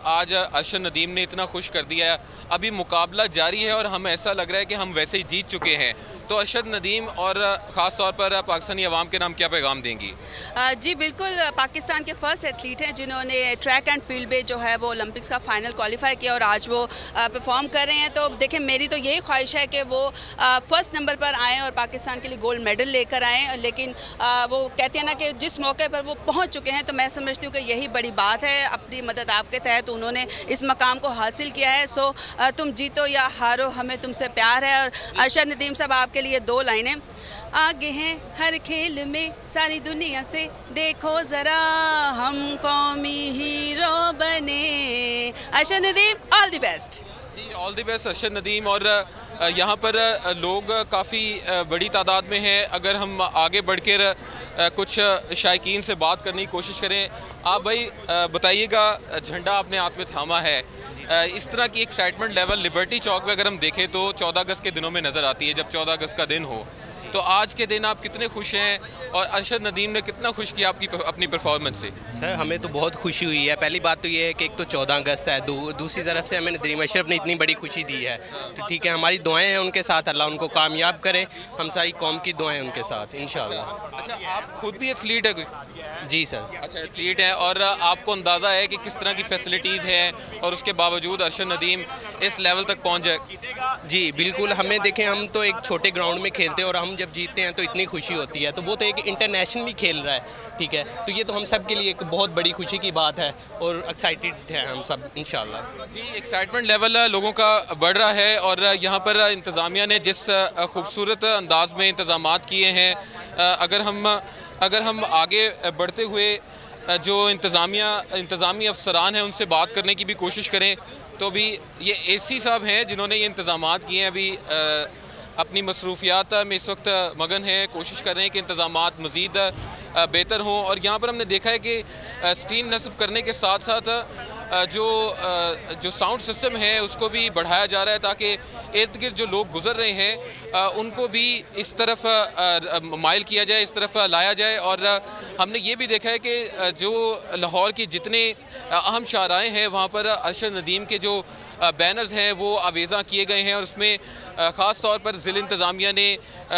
आज अरशद नदीम ने इतना खुश कर दिया है, अभी मुकाबला जारी है और हम ऐसा लग रहा है कि हम वैसे ही जीत चुके हैं, तो अरशद नदीम और ख़ास तौर पर पाकिस्तानी अवाम के नाम क्या पैगाम देंगी? जी बिल्कुल, पाकिस्तान के फर्स्ट एथलीट हैं जिन्होंने ट्रैक एंड फील्ड में जो है वो ओलंपिक्स का फाइनल क्वालिफाई किया और आज वो परफॉर्म कर रहे हैं। तो देखें, मेरी तो यही ख्वाहिश है कि वो फर्स्ट नंबर पर आएँ और पाकिस्तान के लिए गोल्ड मेडल लेकर आएँ, लेकिन वो कहते हैं ना कि जिस मौके पर वो पहुँच चुके हैं, तो मैं समझती हूँ कि यही बड़ी बात है। अपनी मदद आपके तहत उन्होंने इस मकाम को हासिल किया है। सो तुम जीतो या हारो, हमें तुमसे प्यार है। और अरशद नदीम साहब, आपके लिए 2 लाइनें। आगे हैं हर खेल में सारी दुनिया से, देखो ज़रा हम कौमी हीरो बने। Arshad Nadeem, all the best. जी, all the best Arshad Nadeem. और यहाँ पर लोग काफ़ी बड़ी तादाद में हैं। अगर हम आगे बढ़कर कुछ शायकीन से बात करने की कोशिश करें, आप भाई बताइएगा, झंडा आपने हाथ में थामा है, इस तरह की एक्साइटमेंट लेवल लिबर्टी चौक पे अगर हम देखें तो 14 अगस्त के दिनों में नज़र आती है। जब 14 अगस्त का दिन हो, तो आज के दिन आप कितने खुश हैं और अरशद नदीम ने कितना खुश किया आपकी अपनी परफॉर्मेंस से? सर, हमें तो बहुत खुशी हुई है। पहली बात तो ये है कि एक तो 14 अगस्त है, दूसरी तरफ से हमें नदीम अशरफ ने इतनी बड़ी खुशी दी है, तो ठीक है, हमारी दुआएं हैं उनके साथ, अल्लाह उनको कामयाब करे, हम सारी कौम की दुआएं उनके साथ इंशाल्लाह। अच्छा, आप खुद भी एथलीट है कोई? जी सर। अच्छा, एथलीट है और आपको अंदाज़ा है कि किस तरह की फैसिलिटीज़ हैं और उसके बावजूद अरशद नदीम इस लेवल तक पहुंच जाए? जी बिल्कुल, हमें देखें, हम तो एक छोटे ग्राउंड में खेलते हैं और हम जब जीतते हैं तो इतनी खुशी होती है, तो वो तो एक इंटरनेशनली खेल रहा है, ठीक है, तो ये तो हम सब के लिए एक बहुत बड़ी खुशी की बात है और एक्साइटेड हैं हम सब इंशाल्लाह। जी, एक्साइटमेंट लेवल लोगों का बढ़ रहा है और यहाँ पर इंतज़ामिया ने जिस खूबसूरत अंदाज में इंतज़ामात किए हैं, अगर हम आगे बढ़ते हुए जो इंतज़ामी अफसरान हैं उनसे बात करने की भी कोशिश करें, तो भी ये AC साहब हैं जिन्होंने ये इंतज़ामात किए हैं, अभी अपनी मसरूफियात में इस वक्त मगन हैं, कोशिश कर रहे हैं कि इंतज़ामात मज़ीद बेहतर हों। और यहाँ पर हमने देखा है कि स्क्रीन नस्ब करने के साथ साथ जो साउंड सिस्टम है उसको भी बढ़ाया जा रहा है ताकि इर्द गिर्द जो लोग गुजर रहे हैं उनको भी इस तरफ माइल किया जाए, इस तरफ लाया जाए। और हमने ये भी देखा है कि जो लाहौर की जितने अहम शाहराएँ हैं वहाँ पर अरशद नदीम के जो बैनर्स हैं वो आवेज़ा किए गए हैं और उसमें ख़ास तौर पर ज़िला इंतज़ामिया ने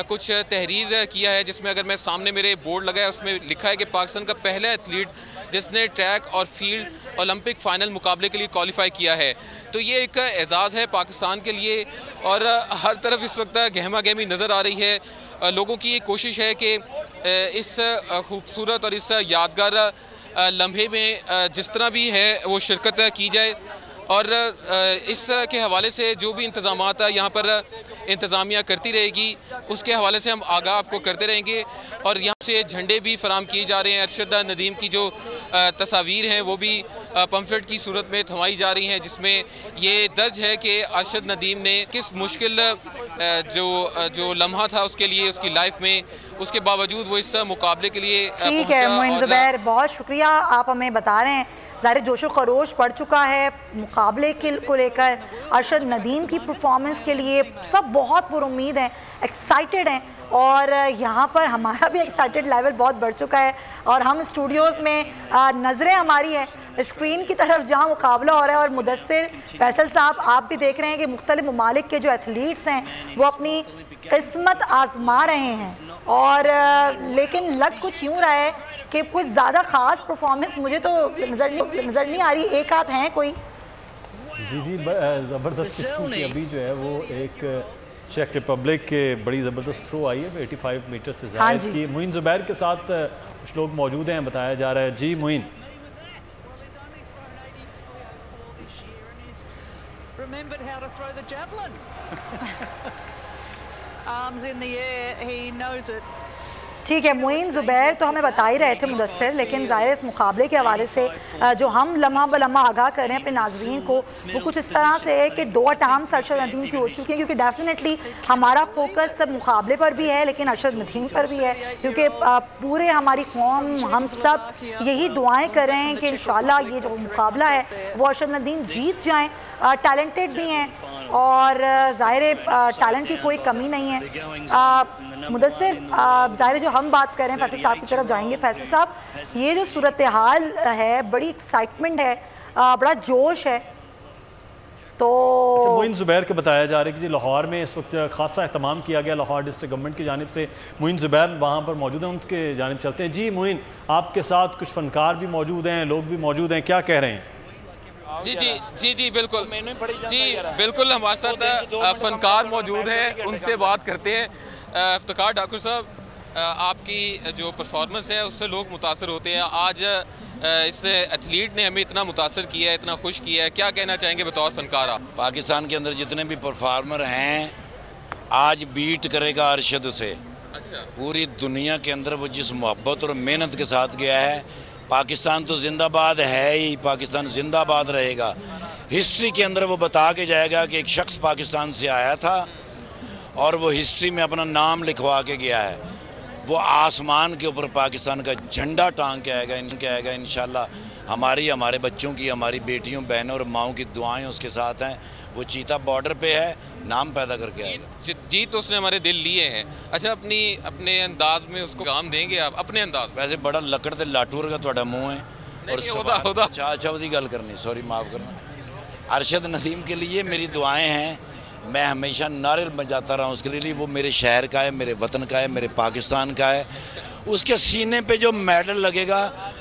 कुछ तहरीर किया है, जिसमें अगर मैं सामने मेरे बोर्ड लगा है उसमें लिखा है कि पाकिस्तान का पहला एथलीट जिसने ट्रैक और फील्ड ओलंपिक फ़ाइनल मुकाबले के लिए क्वालिफाई किया है। तो ये एक एजाज़ है पाकिस्तान के लिए और हर तरफ इस वक्त गहमा गहमी नज़र आ रही है। लोगों की ये कोशिश है कि इस खूबसूरत और इस यादगार लम्हे में जिस तरह भी है वो शिरकत की जाए और इस के हवाले से जो भी इंतज़ामात यहाँ पर इंतज़ामिया करती रहेगी उसके हवाले से हम आगाह आपको करते रहेंगे। और यहाँ से झंडे भी फराम किए जा रहे हैं। अरशद नदीम की जो तस्वीर हैं वो भी पम्फलेट की सूरत में थमाई जा रही हैं, जिसमें ये दर्ज है कि अरशद नदीम ने किस मुश्किल जो लम्हा था उसके लिए उसकी लाइफ में, उसके बावजूद वो इस मुकाबले के लिए ठीक है। मोइन ज़ुबैर, बहुत शुक्रिया, आप हमें बता रहे हैं ज़ाहिर जोशो खरोश बढ़ चुका है मुकाबले को लेकर। अरशद नदीम की परफॉर्मेंस के लिए सब बहुत पुरुम्मीद हैं, एक्साइटेड हैं और यहाँ पर हमारा भी एक्साइटेड लेवल बहुत बढ़ चुका है। और हम स्टूडियोज़ में नज़रें हमारी हैं स्क्रीन की तरफ जहाँ मुकाबला हो रहा है और मुदस्सिर फैसल साहब आप भी देख रहे हैं कि मुख्तलिफ ममालिक के जो एथलीट्स हैं वो अपनी किस्मत आजमा रहे हैं और लेकिन लग कुछ यूँ रहा है कि कुछ ज़्यादा ख़ास परफॉर्मेंस मुझे तो नज़र नहीं आ रही। एक हाथ हैं कोई? जी ज़बरदस्त किस्म की अभी जो है वो एक चेक रिपब्लिक के बड़ी ज़बरदस्त थ्रो आई है 85 मीटर से ज़्यादा की। मोइन ज़ुबैर के साथ कुछ लोग मौजूद हैं, बताया जा रहा है। जी मोइन। ठीक है, मोइन ज़ुबैर तो हमें बता ही रहे थे मुदस्सिर, लेकिन ज़ाहिर इस मुकाबले के हवाले से जो हम लम्हा ब लम्हा आगाह कर रहे हैं अपने नाज़रीन को वो कुछ इस तरह से है कि 2 अटैम्प्ट्स अरशद नदीम की हो चुकी हैं, क्योंकि डेफिनेटली हमारा फोकस सब मुकाबले पर भी है लेकिन अरशद नदीम पर भी है, क्योंकि पूरे हमारी कौम हम सब यही दुआएँ कर रहे हैं कि इंशाल्लाह ये जो मुकाबला है वो अरशद नदीम जीत जाएँ। टैलेंटेड भी हैं और ज़ाहिर टैलेंट की कोई कमी नहीं है। मुदस्सिर, ज़ाहिर जो हम बात कर रहे हैं फैसल साहब की तरफ जाएंगे। फैसल साहब, ये जो सूरत हाल है बड़ी एक्साइटमेंट है, बड़ा जोश है। तो अच्छा, मोइन ज़ुबैर के बताया जा रहा है कि लाहौर में इस वक्त खासा एहतमाम किया गया लाहौर डिस्ट्रिक्ट गवर्नमेंट की जानिब से। मोइन ज़ुबैर वहाँ पर मौजूद हैं, उनके जानिब चलते हैं। जी मोइन, आपके साथ कुछ फ़नकार भी मौजूद हैं, लोग भी मौजूद हैं, क्या कह रहे हैं? जी बिल्कुल बिल्कुल हमारे साथ फनकार मौजूद हैं, उनसे बात करते हैं। इफ्तिखार ठाकुर साहब, आपकी जो परफॉर्मेंस है उससे लोग मुतासर होते हैं। आज इस एथलीट ने हमें इतना मुतासर किया है, इतना खुश किया है, क्या कहना चाहेंगे बतौर फनकार आप? पाकिस्तान के अंदर जितने भी परफॉर्मर हैं आज बीट करेगा अरशद से। अच्छा। पूरी दुनिया के अंदर वो जिस मोहब्बत और मेहनत के साथ गया है, पाकिस्तान तो जिंदाबाद है ही, पाकिस्तान जिंदाबाद रहेगा। हिस्ट्री के अंदर वो बता के जाएगा कि एक शख्स पाकिस्तान से आया था और वो हिस्ट्री में अपना नाम लिखवा के गया है। वो आसमान के ऊपर पाकिस्तान का झंडा टांग के आएगा इंशाल्लाह। हमारे बच्चों की, हमारी बेटियों बहनों और माओं की दुआएं उसके साथ हैं। वो चीता बॉर्डर पे है, नाम पैदा करके आएगा। जीत तो उसने हमारे दिल लिए हैं। अच्छा, अपने अंदाज में उसको काम देंगे आप अपने अंदाज? वैसे बड़ा लकड़ ते लाटू वर्गा तुहाडा मुँह है और अच्छा वही गल करनी, सॉरी माफ़ करना। अरशद नदीम के लिए मेरी दुआएं हैं, मैं हमेशा नारे बजाता रहा हूँ उसके लिए। वो मेरे शहर का है, मेरे वतन का है, मेरे पाकिस्तान का है। उसके सीने पे जो मेडल लगेगा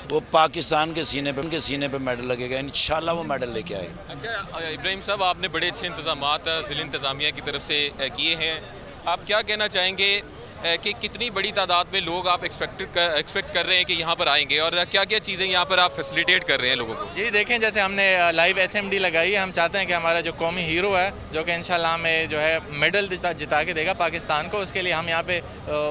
वो पाकिस्तान के सीने पे, उनके सीने पे मेडल लगेगा, इंशाल्लाह वो मेडल लेके आएगा। अच्छा इब्राहिम साहब, आपने बड़े अच्छे इंतजामात ज़िला इंतज़ामिया की तरफ से किए हैं, आप क्या कहना चाहेंगे कि कितनी बड़ी तादाद में लोग आप एक्सपेक्ट कर रहे हैं कि यहाँ पर आएंगे और क्या क्या चीज़ें यहाँ पर आप फैसिलिटेट कर रहे हैं लोगों को? जी देखें, जैसे हमने लाइव SMD लगाई है, हम चाहते हैं कि हमारा जो कौमी हीरो है जो कि इंशाल्लाह हमें जो है मेडल जिता के देगा पाकिस्तान को, उसके लिए हम यहाँ पे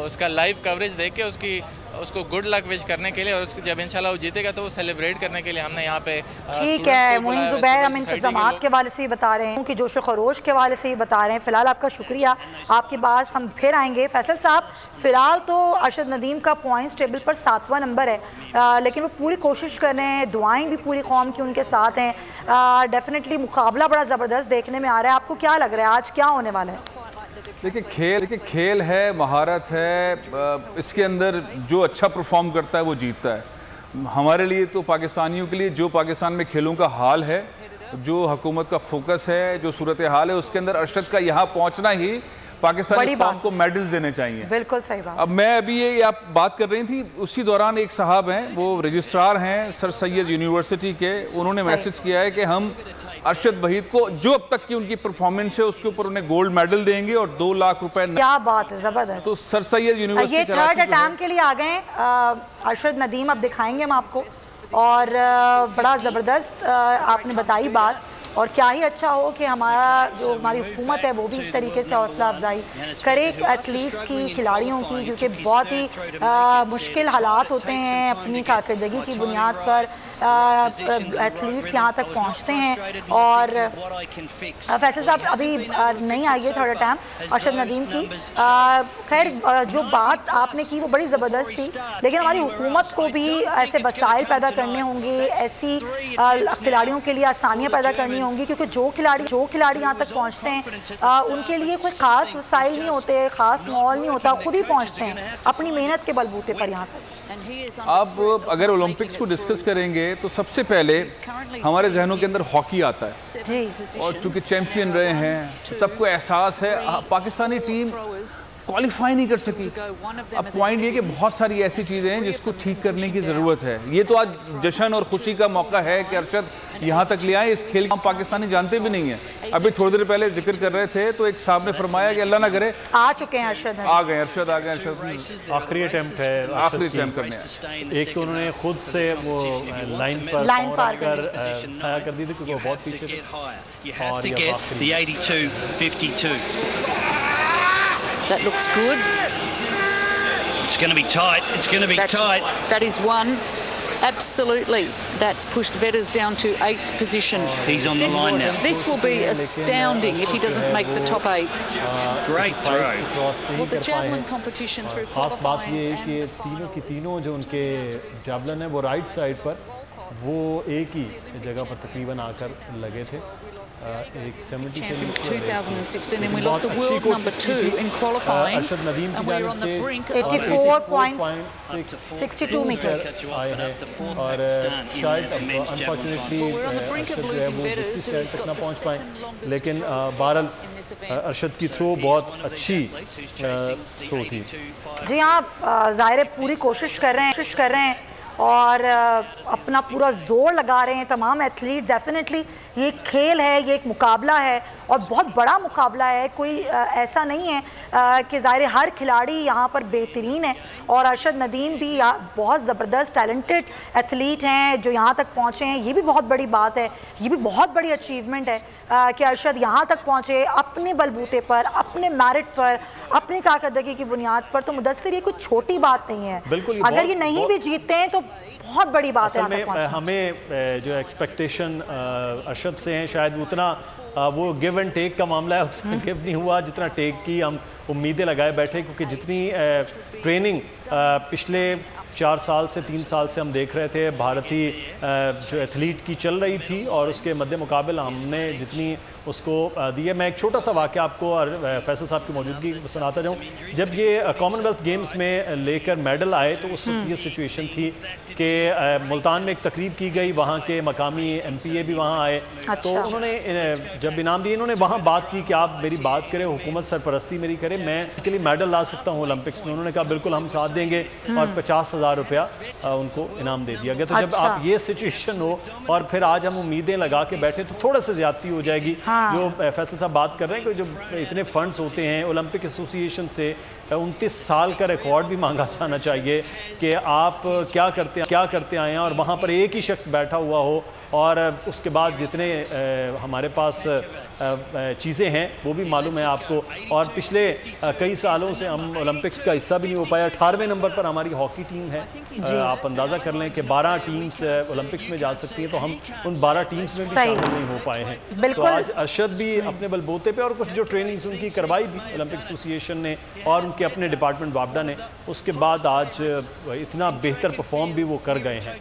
उसका लाइव कवरेज देख के उसकी उसको गुड लक विश करने के लिए, और उसको जब इंशाल्लाह वो जीतेगा तो वो सेलिब्रेट करने के लिए हमने यहाँ पे ठीक है। मोइन ज़ुबैर, हम इंतज़ामात के हवाले से ही बता रहे हैं कि जोश खरोश के हवाले से ही बता रहे हैं। फ़िलहाल आपका शुक्रिया, आपकी बात हम फिर आएंगे। फैसल साहब, फ़िलहाल तो अरशद नदीम का पॉइंट्स टेबल पर 7वां नंबर है, लेकिन वो पूरी कोशिश कर रहे हैं, दुआएँ भी पूरी कौम की उनके साथ हैं। डेफिनेटली मुकाबला बड़ा ज़बरदस्त देखने में आ रहा है। आपको क्या लग रहा है आज क्या होने वाला है? देखिए खेल है, महारत है, इसके अंदर जो अच्छा परफॉर्म करता है वो जीतता है। हमारे लिए तो पाकिस्तानियों के लिए जो पाकिस्तान में खेलों का हाल है, जो हुकूमत का फोकस है, जो सूरत हाल है, उसके अंदर अरशद का यहाँ पहुँचना ही पाकिस्तानी कौम को मेडल्स देने चाहिए। बिल्कुल सही बात। अब मैं अभी ये आप बात कर रही थी, उसी दौरान एक साहब हैं, वो रजिस्ट्रार हैं सर सैयद यूनिवर्सिटी के, उन्होंने मैसेज किया है कि हम अरशद वहीद को जो अब तक की उनकी परफॉर्मेंस है उसके ऊपर उन्हें गोल्ड मेडल देंगे और 2 लाख रुपए। क्या बात है, जबरदस्त। तो सर सैयद यूनिवर्सिटी ये थर्ड अटैम्प्ट के लिए आ गए अरशद नदीम, अब दिखाएंगे हम आपको। और बड़ा ज़बरदस्त आपने बताई बात, और क्या ही अच्छा हो कि हमारी हुकूमत है वो भी इस तरीके से हौसला अफजाई करे एथलीट्स की, खिलाड़ियों की, क्योंकि बहुत ही मुश्किल हालात होते हैं। अपनी कारकर्दगी की बुनियाद पर एथलीट्स यहाँ तक पहुँचते हैं। और फैसल साहब अभी नहीं आई है थर्ड अटैम्प्ट अरशद नदीम की। खैर जो बात आपने की वो बड़ी ज़बरदस्त थी, लेकिन हमारी हुकूमत को भी ऐसे वसाइल पैदा करने होंगे, ऐसी खिलाड़ियों के लिए आसानियाँ पैदा करनी होंगी, क्योंकि जो खिलाड़ी यहाँ तक पहुँचते हैं उनके लिए कोई ख़ास वसाइल नहीं होते, ख़ास माहौल नहीं होता, खुद ही पहुँचते हैं अपनी मेहनत के बलबूते पर यहाँ तक। अब अगर ओलंपिक्स को डिस्कस करेंगे तो सबसे पहले हमारे जहनों के अंदर हॉकी आता है जी। और चूंकि चैंपियन रहे हैं, सबको एहसास है पाकिस्तानी टीम क्वालिफाई नहीं कर सकी। अब पॉइंट ये कि बहुत सारी ऐसी चीज़ें हैं जिसको ठीक करने की ज़रूरत है। ये तो आज जश्न और खुशी का मौका है कि अरशद यहाँ तक ले आए। इस खेल को हम पाकिस्तानी जानते भी नहीं है। अभी थोड़ी देर पहले जिक्र कर रहे थे तो एक साहब ने फरमाया कि अल्लाह ना करे आ चुके हैं अरशद, आ गए अरशद आखिरी अटेम्प्ट है, आखिरी अटेम्प्ट करने। एक तो उन्होंने खुद से वो लाइन पार कर छाया कर दी थी क्योंकि वो बहुत पीछे थे। और ये आखिरी 82-52 That looks good. It's going to be tight. It's going to be tight. That is one. Absolutely. That's pushed Vetters down to 8th position. He's on the line now. This will be astounding if he doesn't make the top 8. Great throw. Well, the javelin competition through खास बात ये है कि qualifiers तीनों की तीनों जो उनके जावलन है वो राइट साइड पर वो एक ही जगह पर तकरीबन आकर लगे थे। एक 70 से 2016 and we lost the world number 2 in qualifying Arshad Nadeem की जानिब से 84.62 मीटर आए हैं और शायद अनफॉर्चुनेटली अरशद जो है वो 32 स्टैंड तक ना पहुंच पाए, लेकिन बहरहाल अरशद की थ्रो बहुत अच्छी थ्रो थी। जी हाँ, ज़ाहिर है पूरी कोशिश कर रहे हैं और अपना पूरा जोर लगा रहे हैं तमाम एथलीट। डेफिनेटली ये एक खेल है, ये एक मुकाबला है और बहुत बड़ा मुकाबला है। कोई ऐसा नहीं है कि ज़ाहिर हर खिलाड़ी यहाँ पर बेहतरीन है और अरशद नदीम भी बहुत ज़बरदस्त टैलेंटेड एथलीट हैं जो यहाँ तक पहुँचे हैं। ये भी बहुत बड़ी बात है, ये भी बहुत बड़ी अचीवमेंट है कि अरशद यहाँ तक पहुँचे अपने बलबूते पर, अपने मेरिट पर, अपनी कारकर्दगी की बुनियाद पर। तो मुदस्सिर ये कुछ छोटी बात नहीं है। अगर ये नहीं भी जीतते हैं तो बहुत बड़ी बात है। हमें जो एक्सपेक्टेशन अरशद से हैं शायद उतना वो गिव एंड टेक का मामला है, उतना गिव नहीं हुआ जितना टेक की हम उम्मीदें लगाए बैठे, क्योंकि जितनी ट्रेनिंग पिछले 4 साल से 3 साल से हम देख रहे थे भारतीय जो एथलीट की चल रही थी और उसके मद्दे मुकाबले हमने जितनी उसको दी है। मैं एक छोटा सा वाक़या आपको और फैसल साहब की मौजूदगी सुनाता जाऊँ। जब ये कॉमनवेल्थ गेम्स में लेकर मेडल आए तो उस वक्त ये सिचुएशन थी कि मुल्तान में एक तकरीब की गई, वहाँ के मकामी MPA भी वहाँ आए। तो उन्होंने जब इनाम दिए इन्होंने वहाँ बात की कि आप मेरी बात करें, हुकूमत सरपरस्ती मेरी करे, मैं के लिए मेडल ला सकता हूँ ओलंपिक्स में। उन्होंने कहा बिल्कुल हम साथ देंगे और 50,000 रुपया उनको इनाम दे दिया गया। तो जब आप ये सिचुएशन हो और फिर आज हम उम्मीदें लगा के बैठे तो थोड़ा सा ज्यादती हो जाएगी। जो फैसल साहब बात कर रहे हैं कि जो इतने फंड्स होते हैं ओलंपिक एसोसिएशन से 29 साल का रिकॉर्ड भी मांगा जाना चाहिए कि आप क्या करते आए हैं और वहाँ पर एक ही शख्स बैठा हुआ हो और उसके बाद जितने हमारे पास चीज़ें हैं वो भी मालूम है आपको। और पिछले कई सालों से हम ओलंपिक्स का हिस्सा भी नहीं हो पाया। 18वें नंबर पर हमारी हॉकी टीम है। आप अंदाज़ा कर लें कि 12 टीम्स ओलंपिक्स में जा सकती हैं, तो हम उन 12 टीम्स में भी शामिल नहीं हो पाए हैं। तो आज अरशद भी अपने बलबूते पे और कुछ जो ट्रेनिंग्स उनकी करवाई भी ओलंपिक एसोसिएशन ने और उनके अपने डिपार्टमेंट वापडा ने, उसके बाद आज इतना बेहतर परफॉर्म भी वो कर गए हैं।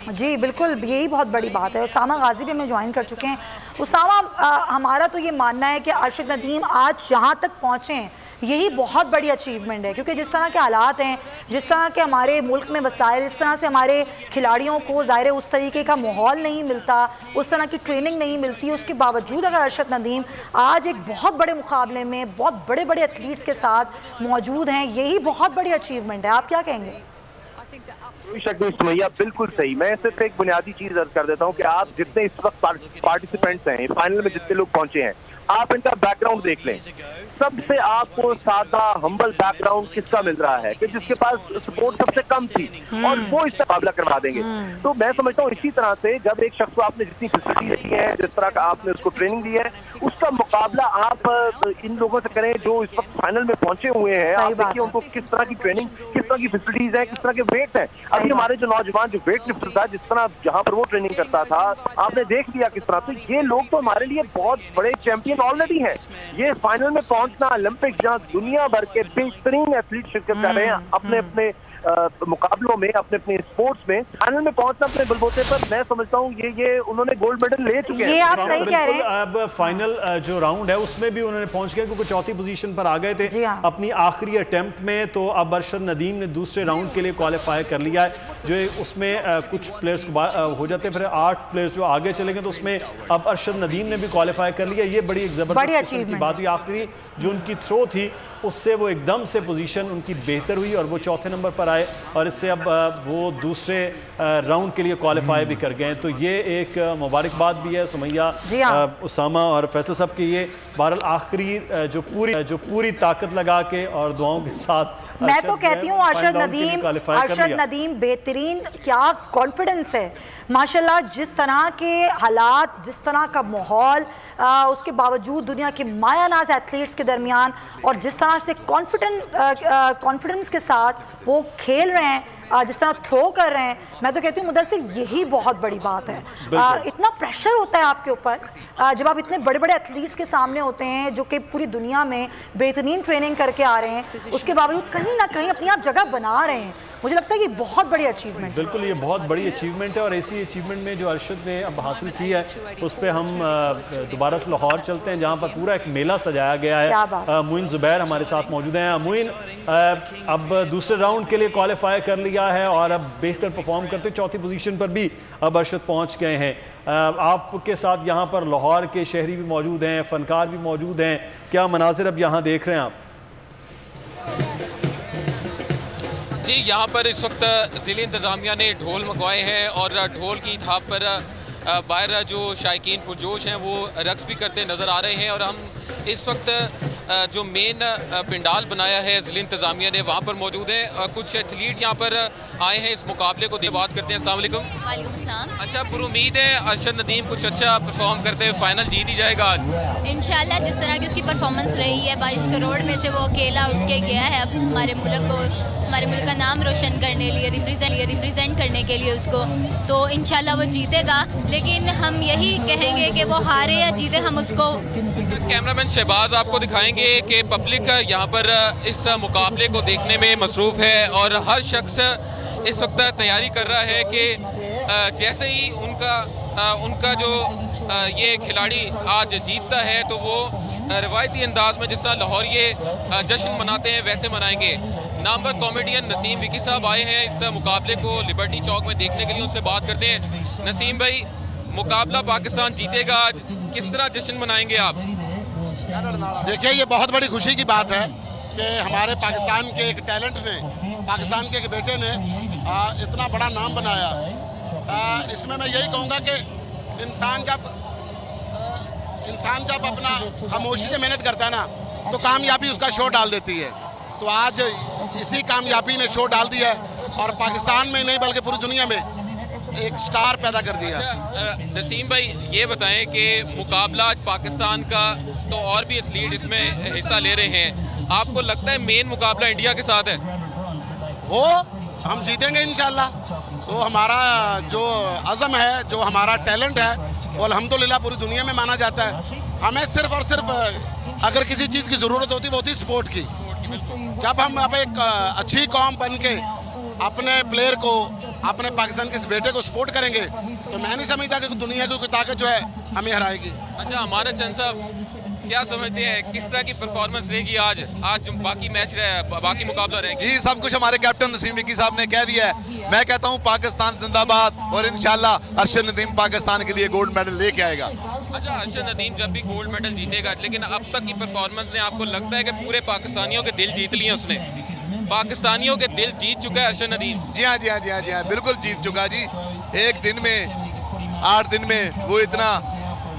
जी बिल्कुल, यही बहुत बड़ी बात है। उसामा गाजी भी हमें ज्वाइन कर चुके हैं। उसामा, हमारा तो ये मानना है कि अरशद नदीम आज जहाँ तक पहुँचे हैं यही बहुत बड़ी अचीवमेंट है, क्योंकि जिस तरह के हालात हैं, जिस तरह के हमारे मुल्क में वसाइल, इस तरह से हमारे खिलाड़ियों को ज़ाहिर उस तरीके का माहौल नहीं मिलता, उस तरह की ट्रेनिंग नहीं मिलती, उसके बावजूद अगर अरशद नदीम आज एक बहुत बड़े मुकाबले में बहुत बड़े बड़े एथलीट्स के साथ मौजूद हैं, यही बहुत बड़ी अचीवमेंट है। आप क्या कहेंगे? कोई शक नहीं सुमैया, बिल्कुल सही। मैं सिर्फ एक बुनियादी चीज अर्ज कर देता हूँ कि आप जितने इस वक्त पार्टिसिपेंट्स हैं, फाइनल में जितने लोग पहुंचे हैं, आप इनका बैकग्राउंड देख लें। सबसे आपको सादा हम्बल बैकग्राउंड किसका मिल रहा है कि जिसके पास सपोर्ट सबसे कम थी और वो इससे मुकाबला करवा देंगे। तो मैं समझता हूँ इसी तरह से जब एक शख्स को आपने जितनी फैसिलिटी दी है, जिस तरह का आपने उसको ट्रेनिंग दी है, उसका मुकाबला आप इन लोगों से करें जो इस वक्त फाइनल में पहुंचे हुए हैं। आप देखिए उनको किस तरह की ट्रेनिंग, किस तरह की फैसिलिटीज है, किस तरह के वेट है। अभी हमारे जो नौजवान जो वेट लिफ्टर था, जिस तरह जहाँ पर वो ट्रेनिंग करता था, आपने देख लिया किस तरह। तो ये लोग तो हमारे लिए बहुत बड़े चैंपियन ऑलरेडी हैं। ये फाइनल में पहुंचना, ओलंपिक्स जहाँ दुनिया भर के बेहतरीन एथलीट शिरकत कर रहे हैं अपने अपने मुकाबलों में, अपने अपने स्पोर्ट्स में, फाइनल में पहुंचना अपने बलबूते पर, मैं समझता हूँ ये उन्होंने गोल्ड मेडल ले चुके हैं। ये आप सही कह रहे हैं। अब फाइनल जो राउंड है उसमें भी उन्होंने पहुंच गए, क्योंकि चौथी पोजीशन पर आ गए थे अपनी आखिरी अटेम्प्ट में। तो अब अरशद नदीम ने दूसरे राउंड के लिए क्वालिफाई कर लिया है, जो उसमें कुछ प्लेयर्स हो जाते हैं, फिर 8 प्लेयर्स जो आगे चले गए, तो उसमें अब अरशद नदीम ने भी क्वालिफाई कर लिया। ये बड़ी एक जबरदस्त की बात हुई। आखिरी जो उनकी थ्रो थी उससे वो एकदम से पोजीशन उनकी बेहतर हुई और वो चौथे नंबर पर आए और इससे अब वो दूसरे राउंड के लिए क्वालिफाई भी कर गए। तो ये एक मुबारकबाद भी है सुमैया, उसामा और फैसल साहब की। ये बहरहाल आखिरी जो पूरी ताकत लगा के और दुआओं के साथ, मैं तो कहती हूँ अरशद नदीम बेहतरीन, क्या कॉन्फिडेंस है माशाल्लाह। जिस तरह के हालात, जिस तरह का माहौल, उसके बावजूद दुनिया के मायानाज एथलीट्स के दरमियान और जिस तरह से कॉन्फिडेंस के साथ वो खेल रहे हैं, जिस तरह थ्रो कर रहे हैं, मैं तो कहती हूँ मुदस्सिर यही बहुत बड़ी बात है। इतना प्रेशर होता है आपके ऊपर जब आप इतने बड़े बड़े एथलीट्स के सामने होते हैं जो कि पूरी दुनिया में बेहतरीन ट्रेनिंग करके आ रहे हैं, उसके बावजूद कहीं ना कहीं अपनी आप जगह बना रहे हैं। मुझे लगता है कि बहुत बड़ी अचीवमेंट। बिल्कुल, ये बहुत बड़ी अचीवमेंट है और ऐसी अचीवमेंट में जो अरशद ने अब हासिल की है उस पर हम दोबारा से लाहौर चलते हैं, जहाँ पर पूरा एक मेला सजाया गया है। मोइन जुबैर हमारे साथ मौजूद हैं। मोइन, अब दूसरे राउंड के लिए क्वालिफाई कर लिया है और अब बेहतर परफॉर्म करते, चौथी पोजीशन पर भी अब अरशद पहुँच गए हैं। आपके साथ यहाँ पर लाहौर के शहरी भी मौजूद हैं, फनकार भी मौजूद हैं। क्या मनाजिर अब यहाँ देख रहे हैं आप? जी, यहाँ पर इस वक्त ज़िले इंतज़ामिया ने ढोल मंगवाए हैं और ढोल की थाप पर बाहर जो शायकीन पुरजोश हैं वो रक्स भी करते नज़र आ रहे हैं। और हम इस वक्त जो मेन पंडाल बनाया है ज़िले इंतज़ामिया ने, वहाँ पर मौजूद हैं। कुछ एथलीट यहाँ पर आए हैं इस मुकाबले को बात करते हैं। अस्सलाम वालेकुम। वालेकुम अस्सलाम। अच्छा, पूरी उम्मीद है अरशद नदीम कुछ अच्छा परफॉर्म करते हुए फाइनल जीत ही जाएगा आज इंशाल्लाह। जिस तरह की उसकी परफॉर्मेंस रही है, 22 करोड़ में से वो अकेला उठ के गया है अब हमारे मुल्क का नाम रोशन करने लिए, रिप्रेजेंट करने के लिए उसको, तो इंशाल्लाह वो जीतेगा। लेकिन हम यही कहेंगे कि वो हारे या जीते, हम उसको। कैमरामैन शहबाज आपको दिखाएंगे कि पब्लिक यहाँ पर इस मुकाबले को देखने में मसरूफ़ है और हर शख्स इस वक्त तैयारी कर रहा है कि जैसे ही उनका जो ये खिलाड़ी आज जीतता है तो वो रिवायती अंदाज में जिस तरह लाहौर ये जश्न मनाते हैं वैसे मनाएंगे। नामवर कॉमेडियन नसीम विकी साहब आए हैं इस मुकाबले को लिबर्टी चौक में देखने के लिए, उनसे बात करते हैं। नसीम भाई, मुकाबला पाकिस्तान जीतेगा आज, किस तरह जश्न मनाएंगे आप? देखिए, ये बहुत बड़ी खुशी की बात है कि हमारे पाकिस्तान के एक टैलेंट ने, पाकिस्तान के एक बेटे ने इतना बड़ा नाम बनाया। इसमें मैं यही कहूँगा कि इंसान जब अपना खामोशी से मेहनत करता है ना, तो कामयाबी उसका शो डाल देती है। तो आज इसी कामयाबी ने शो डाल दिया है और पाकिस्तान में नहीं बल्कि पूरी दुनिया में एक स्टार पैदा कर दिया। नसीम भाई ये बताएं कि मुकाबला आज पाकिस्तान का, तो और भी एथलीट इसमें हिस्सा ले रहे हैं, आपको लगता है मेन मुकाबला इंडिया के साथ है? वो हम जीतेंगे इंशाल्लाह। तो हमारा जो अज़म है, जो हमारा टैलेंट है, वो अल्हम्दुलिल्लाह पूरी दुनिया में माना जाता है। हमें सिर्फ और सिर्फ अगर किसी चीज़ की ज़रूरत होती, वो होती स्पोर्ट की। जब हम अब एक अच्छी कौम बन के अपने प्लेयर को, अपने पाकिस्तान के इस बेटे को सपोर्ट करेंगे, तो मैं नहीं समझता कि दुनिया की कोई ताकत जो है हमें हराएगी। अच्छा, हमारा चंद साहब क्या समझते हैं किस तरह की परफॉर्मेंस रहेगी आज जो बाकी मैच रहे, बाकी मुकाबला रहेगा? जी, सब कुछ हमारे कैप्टन नसीम विकी साहब ने कह दिया है। मैं कहता हूँ पाकिस्तान जिंदाबाद, और इंशाल्लाह अरशद नदीम पाकिस्तान के लिए गोल्ड मेडल लेके आएगा। अच्छा, अरशद नदीम जब भी गोल्ड मेडल जीतेगा, लेकिन अब तक की परफॉर्मेंस ने आपको लगता है कि पूरे पाकिस्तानियों के दिल जीत लिए उसने? पाकिस्तानियों के दिल जीत चुका है अरशद नदीम? जी हाँ, जी हाँ, जी हाँ, जी हाँ, बिल्कुल जीत चुका जी। एक दिन में, 8 दिन में वो इतना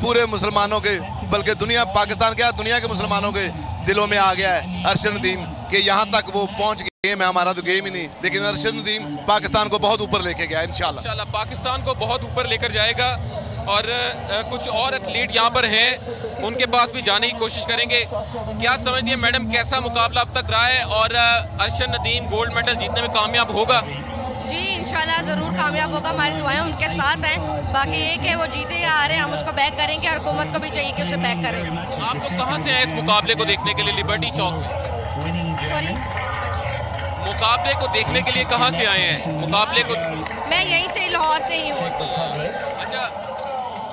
पूरे मुसलमानों के, बल्कि दुनिया, पाकिस्तान क्या दुनिया के मुसलमानों के दिलों में आ गया है अरशद नदीम, कि यहाँ तक वो पहुँच गए। गेम है हमारा तो गेम ही नहीं, लेकिन अरशद नदीम पाकिस्तान को बहुत ऊपर लेके गया इंशाल्लाह। पाकिस्तान को बहुत ऊपर लेकर जाएगा। और कुछ और एथलीट यहाँ पर हैं, उनके पास भी जाने की कोशिश करेंगे। क्या समझती है मैडम, कैसा मुकाबला अब तक रहा है, और अरशद नदीम गोल्ड मेडल जीतने में कामयाब होगा? जी इंशाल्लाह ज़रूर कामयाब होगा, हमारी दुआएं उनके साथ हैं। बाकी ये कि वो जीते या हारे, हम उसको बैक करेंगे, और हुकूमत को भी चाहिए कि उसे बैक करें। आप लोग कहाँ से आए इस मुकाबले को देखने के लिए लिबर्टी चौक में? सॉरी, मुकाबले को देखने के लिए कहाँ से आए हैं? मुकाबले को मैं यहीं से, लाहौर से ही हूँ। अच्छा,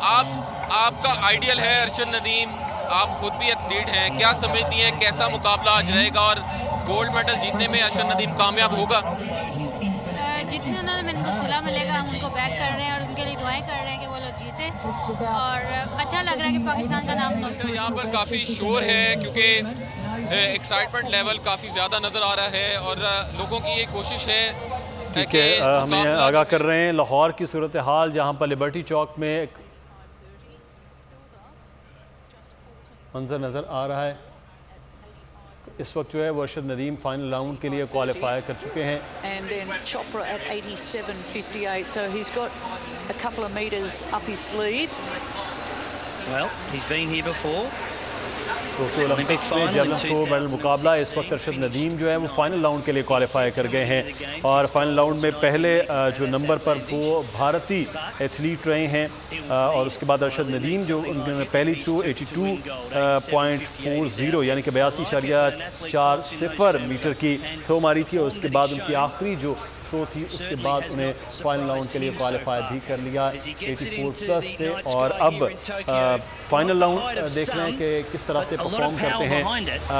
आपका आइडियल है अरशद नदीम, आप खुद भी एथलीट हैं, क्या समझती हैं कैसा मुकाबला आज रहेगा, और गोल्ड मेडल जीतने में अरशद नदीम कामयाब होगा? जितने उन्होंने उनको सिला मिलेगा, हम उनको बैक कर रहे हैं और उनके लिए दुआएं कर रहे हैं कि वो लोग जीते, और अच्छा लग रहा है कि पाकिस्तान का नाम रोशन। यहाँ पर काफ़ी शोर है, क्योंकि एक्साइटमेंट लेवल काफ़ी ज़्यादा नज़र आ रहा है, और लोगों की ये कोशिश है कि हमें आगाह कर रहे हैं लाहौर की सूरत हाल, जहाँ पर लिबर्टी चौक में एक मंजर नज़र आ रहा है। इस वक्त जो है वो अरशद नदीम फाइनल राउंड के लिए क्वालिफाई कर चुके हैं। And then Chopra at 87.58, so he's got a couple of meters up his sleeve. Well, he's been here before. Tokyo Olympics में जेवलिन थ्रो मेडल मुकाबला, इस वक्त अरशद नदीम जो है वो फाइनल राउंड के लिए क्वालिफाई कर गए हैं, और फाइनल राउंड में पहले जो नंबर पर वो भारतीय एथलीट रहे हैं, और उसके बाद अरशद नदीम जो उन्होंने पहली थ्रो 82.40 यानी कि 82.40 मीटर की थ्रो मारी थी, और उसके बाद उनकी आखिरी जो थ्रो थी, उसके बाद उन्हें फाइनल राउंड के लिए क्वालिफाई भी कर लिया 84+ से। और अब फाइनल राउंड देख रहे हैं कि किस तरह से परफॉर्म करते हैं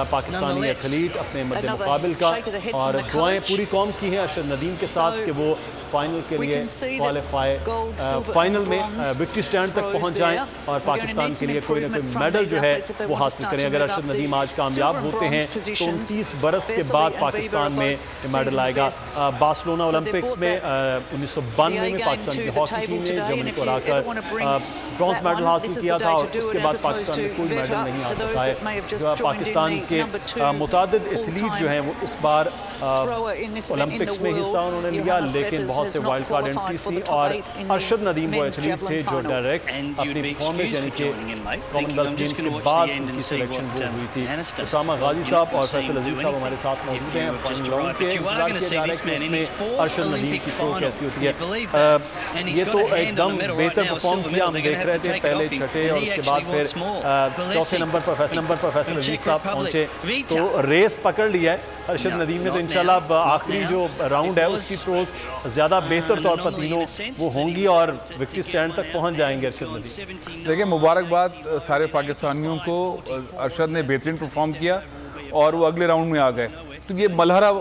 पाकिस्तानी एथलीट अपने मद्दे मुकाबिल का, और दुआएं पूरी कौम की हैं अरशद नदीम के साथ कि वो फाइनल के लिए क्वालिफाई, फाइनल में विक्ट्री स्टैंड तक पहुंच जाएं, और पाकिस्तान के लिए कोई ना कोई मेडल जो है वो हासिल करें। अगर अरशद नदीम आज कामयाब होते हैं तो 29 बरस के बाद पाकिस्तान में मेडल आएगा। बार्सिलोना ओलंपिक्स में 1992 में पाकिस्तान की हॉकी टीम ने जर्मनी को हराकर ब्रॉन्ज मेडल हासिल किया था, और उसके बाद पाकिस्तान में कोई मेडल नहीं आ सका है। पाकिस्तान के मुतादिद एथलीट जो हैं वो इस बार ओलंपिक्स में हिस्सा उन्होंने लिया, लेकिन बहुत से वाइल्ड कार्ड एंट्रीज थी, और अरशद नदीम वो एथलीट थे जो डायरेक्ट अपनी परफॉर्मेंस यानी कि कॉमनवेल्थ गेम्स के बाद उनकी सिलेक्शन वो हुई थी। उसामा गाजी साहब और फैसल अजीज साहब हमारे साथ मौजूद हैं। फाइनल राउंड के इंतजार किया जा रहा है कि इसमें अरशद नदीम की थ्रो कैसी होती है। ये तो एकदम बेहतर परफॉर्म किया, हम देख रहे थे पहले छठे, और उसके बाद फिर चौथे नंबर पर फैसल अजीज साहब पहुंचे, तो रेस पकड़ लिया है अरशद नदीम ने। तो इंशाल्लाह आखिरी जो राउंड है उसकी थ्रोज ज़्यादा बेहतर तौर पर तीनों वो होंगी, और विक्ट्री स्टैंड तक पहुंच जाएंगे अरशद नदीम। देखिए, मुबारकबाद सारे पाकिस्तानियों को, अरशद ने बेहतरीन परफॉर्म किया और वो अगले राउंड में आ गए। तो ये मलहरा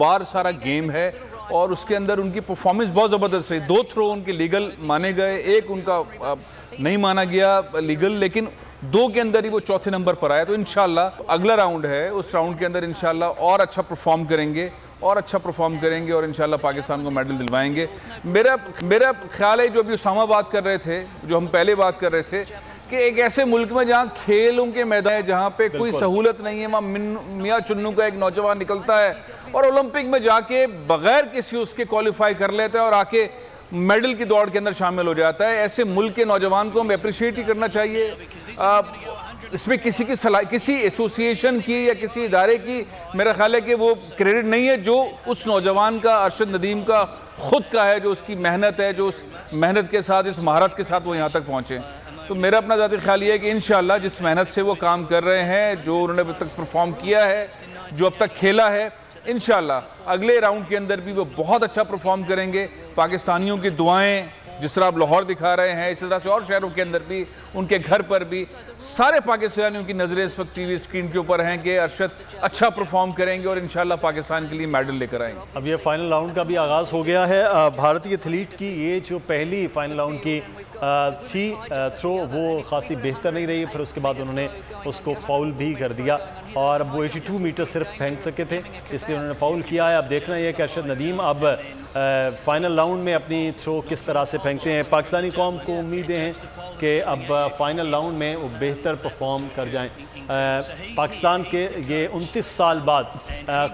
बार सारा गेम है, और उसके अंदर उनकी परफॉर्मेंस बहुत ज़बरदस्त रही। 2 थ्रो उनके लीगल माने गए, एक उनका नहीं माना गया लीगल, लेकिन 2 के अंदर ही वो चौथे नंबर पर आया। तो इंशाल्लाह अगला राउंड है, उस राउंड के अंदर इंशाल्लाह और अच्छा परफॉर्म करेंगे, और इंशाल्लाह पाकिस्तान को मेडल दिलवाएंगे। मेरा ख्याल है, जो अभी उसामा बात कर रहे थे, जो हम पहले बात कर रहे थे, कि एक ऐसे मुल्क में जहाँ खेलों के मैदान है, जहाँ पे कोई सहूलत नहीं है, वहाँ मियाँ चुन्नू का एक नौजवान निकलता है और ओलंपिक में जाके बगैर किसी उसके क्वालिफाई कर लेता है, और आके मेडल की दौड़ के अंदर शामिल हो जाता है। ऐसे मुल्क के नौजवान को हमें अप्रिशिएट ही करना चाहिए। इसमें किसी की सलाह, किसी एसोसिएशन की या किसी इदारे की मेरा ख्याल है कि वो क्रेडिट नहीं है जो उस नौजवान का, अरशद नदीम का खुद का है, जो उसकी मेहनत है, जो उस मेहनत के साथ, इस महारत के साथ वो यहाँ तक पहुँचे। तो मेरा अपना ज़ाती ख्याल ये है कि इंशाअल्लाह जिस मेहनत से वो काम कर रहे हैं, जो उन्होंने अब तक परफॉर्म किया है, जो अब तक खेला है, इंशाअल्लाह अगले राउंड के अंदर भी वो बहुत अच्छा परफॉर्म करेंगे। पाकिस्तानियों की दुआएं जिस तरह आप लाहौर दिखा रहे हैं, इस तरह से और शहरों के अंदर भी, उनके घर पर भी सारे पाकिस्तानियों की नज़रें इस वक्त टीवी स्क्रीन के ऊपर हैं कि अरशद अच्छा परफॉर्म करेंगे और इंशाल्लाह पाकिस्तान के लिए मेडल लेकर आएंगे। अब ये फाइनल राउंड का भी आगाज़ हो गया है। भारतीय एथलीट की ये जो पहली फाइनल राउंड की थी थ्रो, वो खासी बेहतर नहीं रही। फिर उसके बाद उन्होंने उसको फाउल भी कर दिया और अब वो 82 मीटर सिर्फ फेंक सके थे, इसलिए उन्होंने फाउल किया है। अब देखना यह कि अरशद नदीम अब फाइनल राउंड में अपनी थ्रो किस तरह से फेंकते हैं। पाकिस्तानी कौम को उम्मीदें हैं कि अब फाइनल राउंड में वो बेहतर परफॉर्म कर जाएं। पाकिस्तान के ये 29 साल बाद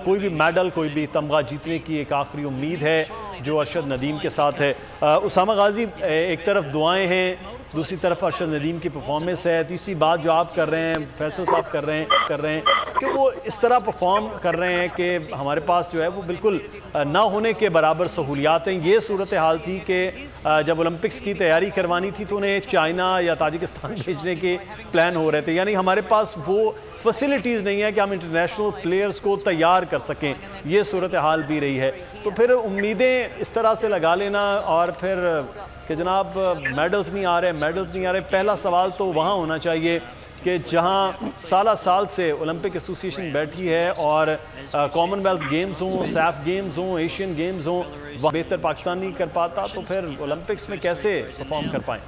कोई भी मेडल, कोई भी तमगा जीतने की एक आखिरी उम्मीद है जो अरशद नदीम के साथ है। उसामा गाजी, एक तरफ दुआएं हैं, दूसरी तरफ अरशद नदीम की परफॉर्मेंस है, तीसरी बात जो आप कर रहे हैं, फैसल साहब कर रहे हैं कि वो इस तरह परफॉर्म कर रहे हैं कि हमारे पास जो है वो बिल्कुल ना होने के बराबर सहूलियात हैं। ये सूरत हाल थी कि जब ओलंपिक्स की तैयारी करवानी थी तो उन्हें चाइना या ताजिकिस्तान भेजने के प्लान हो रहे थे, यानी हमारे पास वो फैसिलिटीज़ नहीं है कि हम इंटरनेशनल प्लेयर्स को तैयार कर सकें। ये सूरत हाल भी रही है। तो फिर उम्मीदें इस तरह से लगा लेना और फिर कि जनाब मेडल्स नहीं आ रहे, पहला सवाल तो वहाँ होना चाहिए कि जहाँ साल से ओलंपिक एसोसिएशन बैठी है और कॉमनवेल्थ गेम्स हों, सैफ गेम्स हों, एशियन गेम्स हों, वह बेहतर पाकिस्तान नहीं कर पाता, तो फिर ओलंपिक्स में कैसे परफॉर्म कर पाएँ?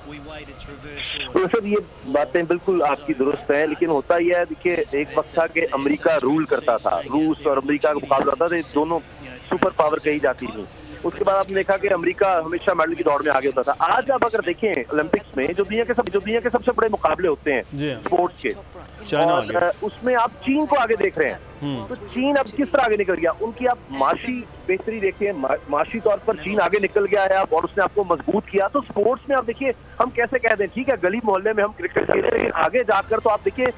तो सर ये बातें बिल्कुल आपकी दुरुस्त हैं, लेकिन होता यह है, देखिए एक वक्त था कि अमेरिका रूल करता था, रूस और अमेरिका का मुकाबला होता था, दोनों सुपर पावर कही जाती थी। उसके बाद आपने देखा कि अमेरिका हमेशा मेडल की दौड़ में आगे होता था। आज आप अगर देखें ओलंपिक्स में जो दुनिया के सबसे बड़े मुकाबले होते हैं स्पोर्ट्स के, और उसमें आप चीन को आगे देख रहे हैं। तो चीन अब किस तरह आगे निकल गया, उनकी आप माशी बेहतरी देखिए, माशी तौर पर चीन आगे निकल गया है और उसने आपको मजबूत किया। तो स्पोर्ट्स में आप देखिए, हम कैसे कह दें, ठीक है गली मोहल्ले में हम क्रिकेट खेल रहे हैं, आगे जाकर तो आप देखिए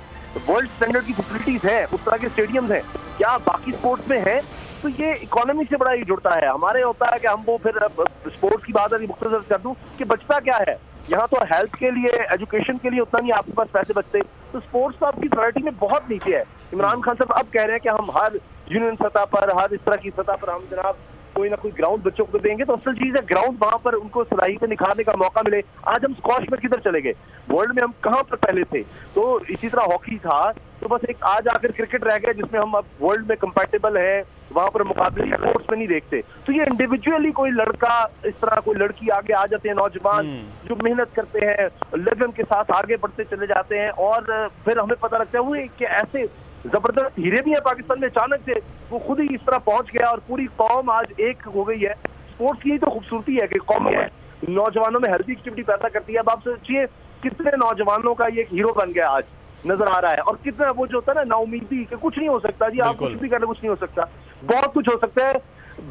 वर्ल्ड स्टैंडर्ड की फैसिलिटीज है, उस तरह के स्टेडियम्स हैं, क्या बाकी स्पोर्ट्स में है? तो ये इकोनॉमी से बड़ा ही जुड़ता है। हमारे होता है कि हम वो फिर स्पोर्ट्स की बात अगर मुख्तसर कर दूं कि बचता क्या है, यहाँ तो हेल्थ के लिए, एजुकेशन के लिए उतना नहीं आपके पास पैसे बचते। तो स्पोर्ट्स तो आपकी प्रायोरिटी में बहुत नीचे है। इमरान खान साहब अब कह रहे हैं कि हम हर यूनियन सतह पर, हर इस तरह की सतह पर हम जनाब कोई ना कोई ग्राउंड बच्चों को देंगे। तो असल चीज है ग्राउंड, वहां पर उनको सलाहियत निखारने का मौका मिले। आज हम स्क्वॉश में किधर चले गए, वर्ल्ड में हम कहां पर पहले थे। तो इसी तरह हॉकी था, तो बस एक आज आकर क्रिकेट रह गया जिसमें हम अब वर्ल्ड में कंपैटिबल है, वहां पर मुकाबले स्पोर्ट्स में नहीं देखते। तो ये इंडिविजुअली कोई लड़का, इस तरह कोई लड़की आगे आ जाते हैं, नौजवान जो मेहनत करते हैं, लगन के साथ आगे बढ़ते चले जाते हैं, और फिर हमें पता लगता है वो कि ऐसे जबरदस्त हीरे भी है पाकिस्तान में। अचानक से वो खुद ही इस तरह पहुंच गया और पूरी कौम आज एक हो गई है। स्पोर्ट्स की तो खूबसूरती है कि कौम है नौजवानों में हेल्थी एक्टिविटी पैदा करती है। अब आप सोचिए कितने नौजवानों का ये हीरो बन गया आज नजर आ रहा है, और कितना वो जो होता है ना नाउमीदी कि कुछ नहीं हो सकता जी, आप कुछ भी करना, कुछ नहीं हो सकता। बहुत कुछ हो सकता है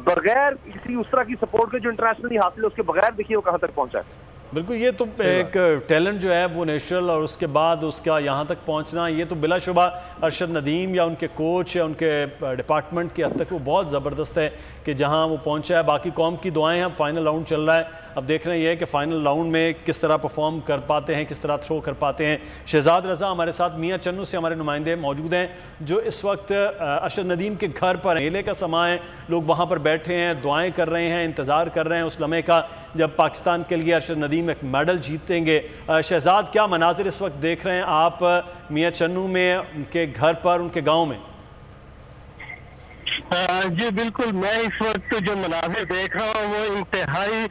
बगैर किसी उस तरह की सपोर्ट के जो इंटरनेशनली हासिल है, उसके बगैर देखिए वो कहां तक पहुंचा है। बिल्कुल, ये तो एक टैलेंट जो है वो नेचुरल, और उसके बाद उसका यहाँ तक पहुँचना, ये तो बिलाशुबा अरशद नदीम या उनके कोच या उनके डिपार्टमेंट की हद तक वो बहुत ज़बरदस्त है कि जहाँ वो पहुँचा है। बाकी कौम की दुआएं हैं। फाइनल राउंड चल रहा है, अब देखना ये है कि फ़ाइनल राउंड में किस तरह परफॉर्म कर पाते हैं, किस तरह थ्रो कर पाते हैं। शहजाद रज़ा हमारे साथ मियाँ चन्नू से हमारे नुमाइंदे मौजूद हैं जो इस वक्त अरशद नदीम के घर पर मेले का समा है, लोग वहाँ पर बैठे हैं, दुआएं कर रहे हैं, इंतज़ार कर रहे हैं उस लम्हे का जब पाकिस्तान के लिए अरशद नदीम एक मेडल जीतेंगे। शहजाद, क्या मनाजिर इस वक्त देख रहे हैं आप मियाँ चन्नू में, उनके घर पर, उनके गाँव में? जी बिल्कुल, मैं इस वक्त जो मनाजिर देख रहा हूँ वो इंतहाई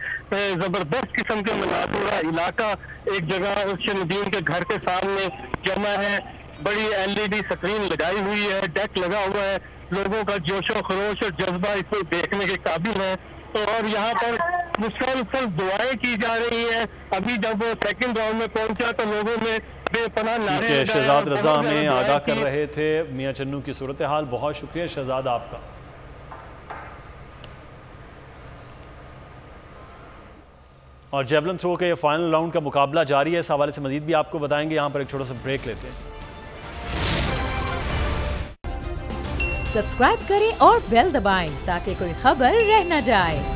जबरदस्त किस्म के मनाजिर। इलाका एक जगह अरशद नदीम के घर के सामने जमा है, बड़ी LED स्क्रीन लगाई हुई है, डेक लगा हुआ है, लोगों का जोशो खरोश और जज्बा इसको देखने के काबिल है। तो और यहाँ पर मुसलसल दुआएं की जा रही है। अभी जब वो सेकंड राउंड में पहुंचा तो लोगों में बेपनाह नारे। शहजाद रज़ा हमें आगाह कर रहे थे मियाँ चन्नू की सूरत हाल। बहुत शुक्रिया शहजाद आपका। और जेवलिन थ्रो के फाइनल राउंड का मुकाबला जारी है। इस हवाले से मजीद भी आपको बताएंगे। यहाँ पर एक छोटा सा ब्रेक लेते हैं। सब्सक्राइब करें और बेल दबाएं ताकि कोई खबर रह न जाए।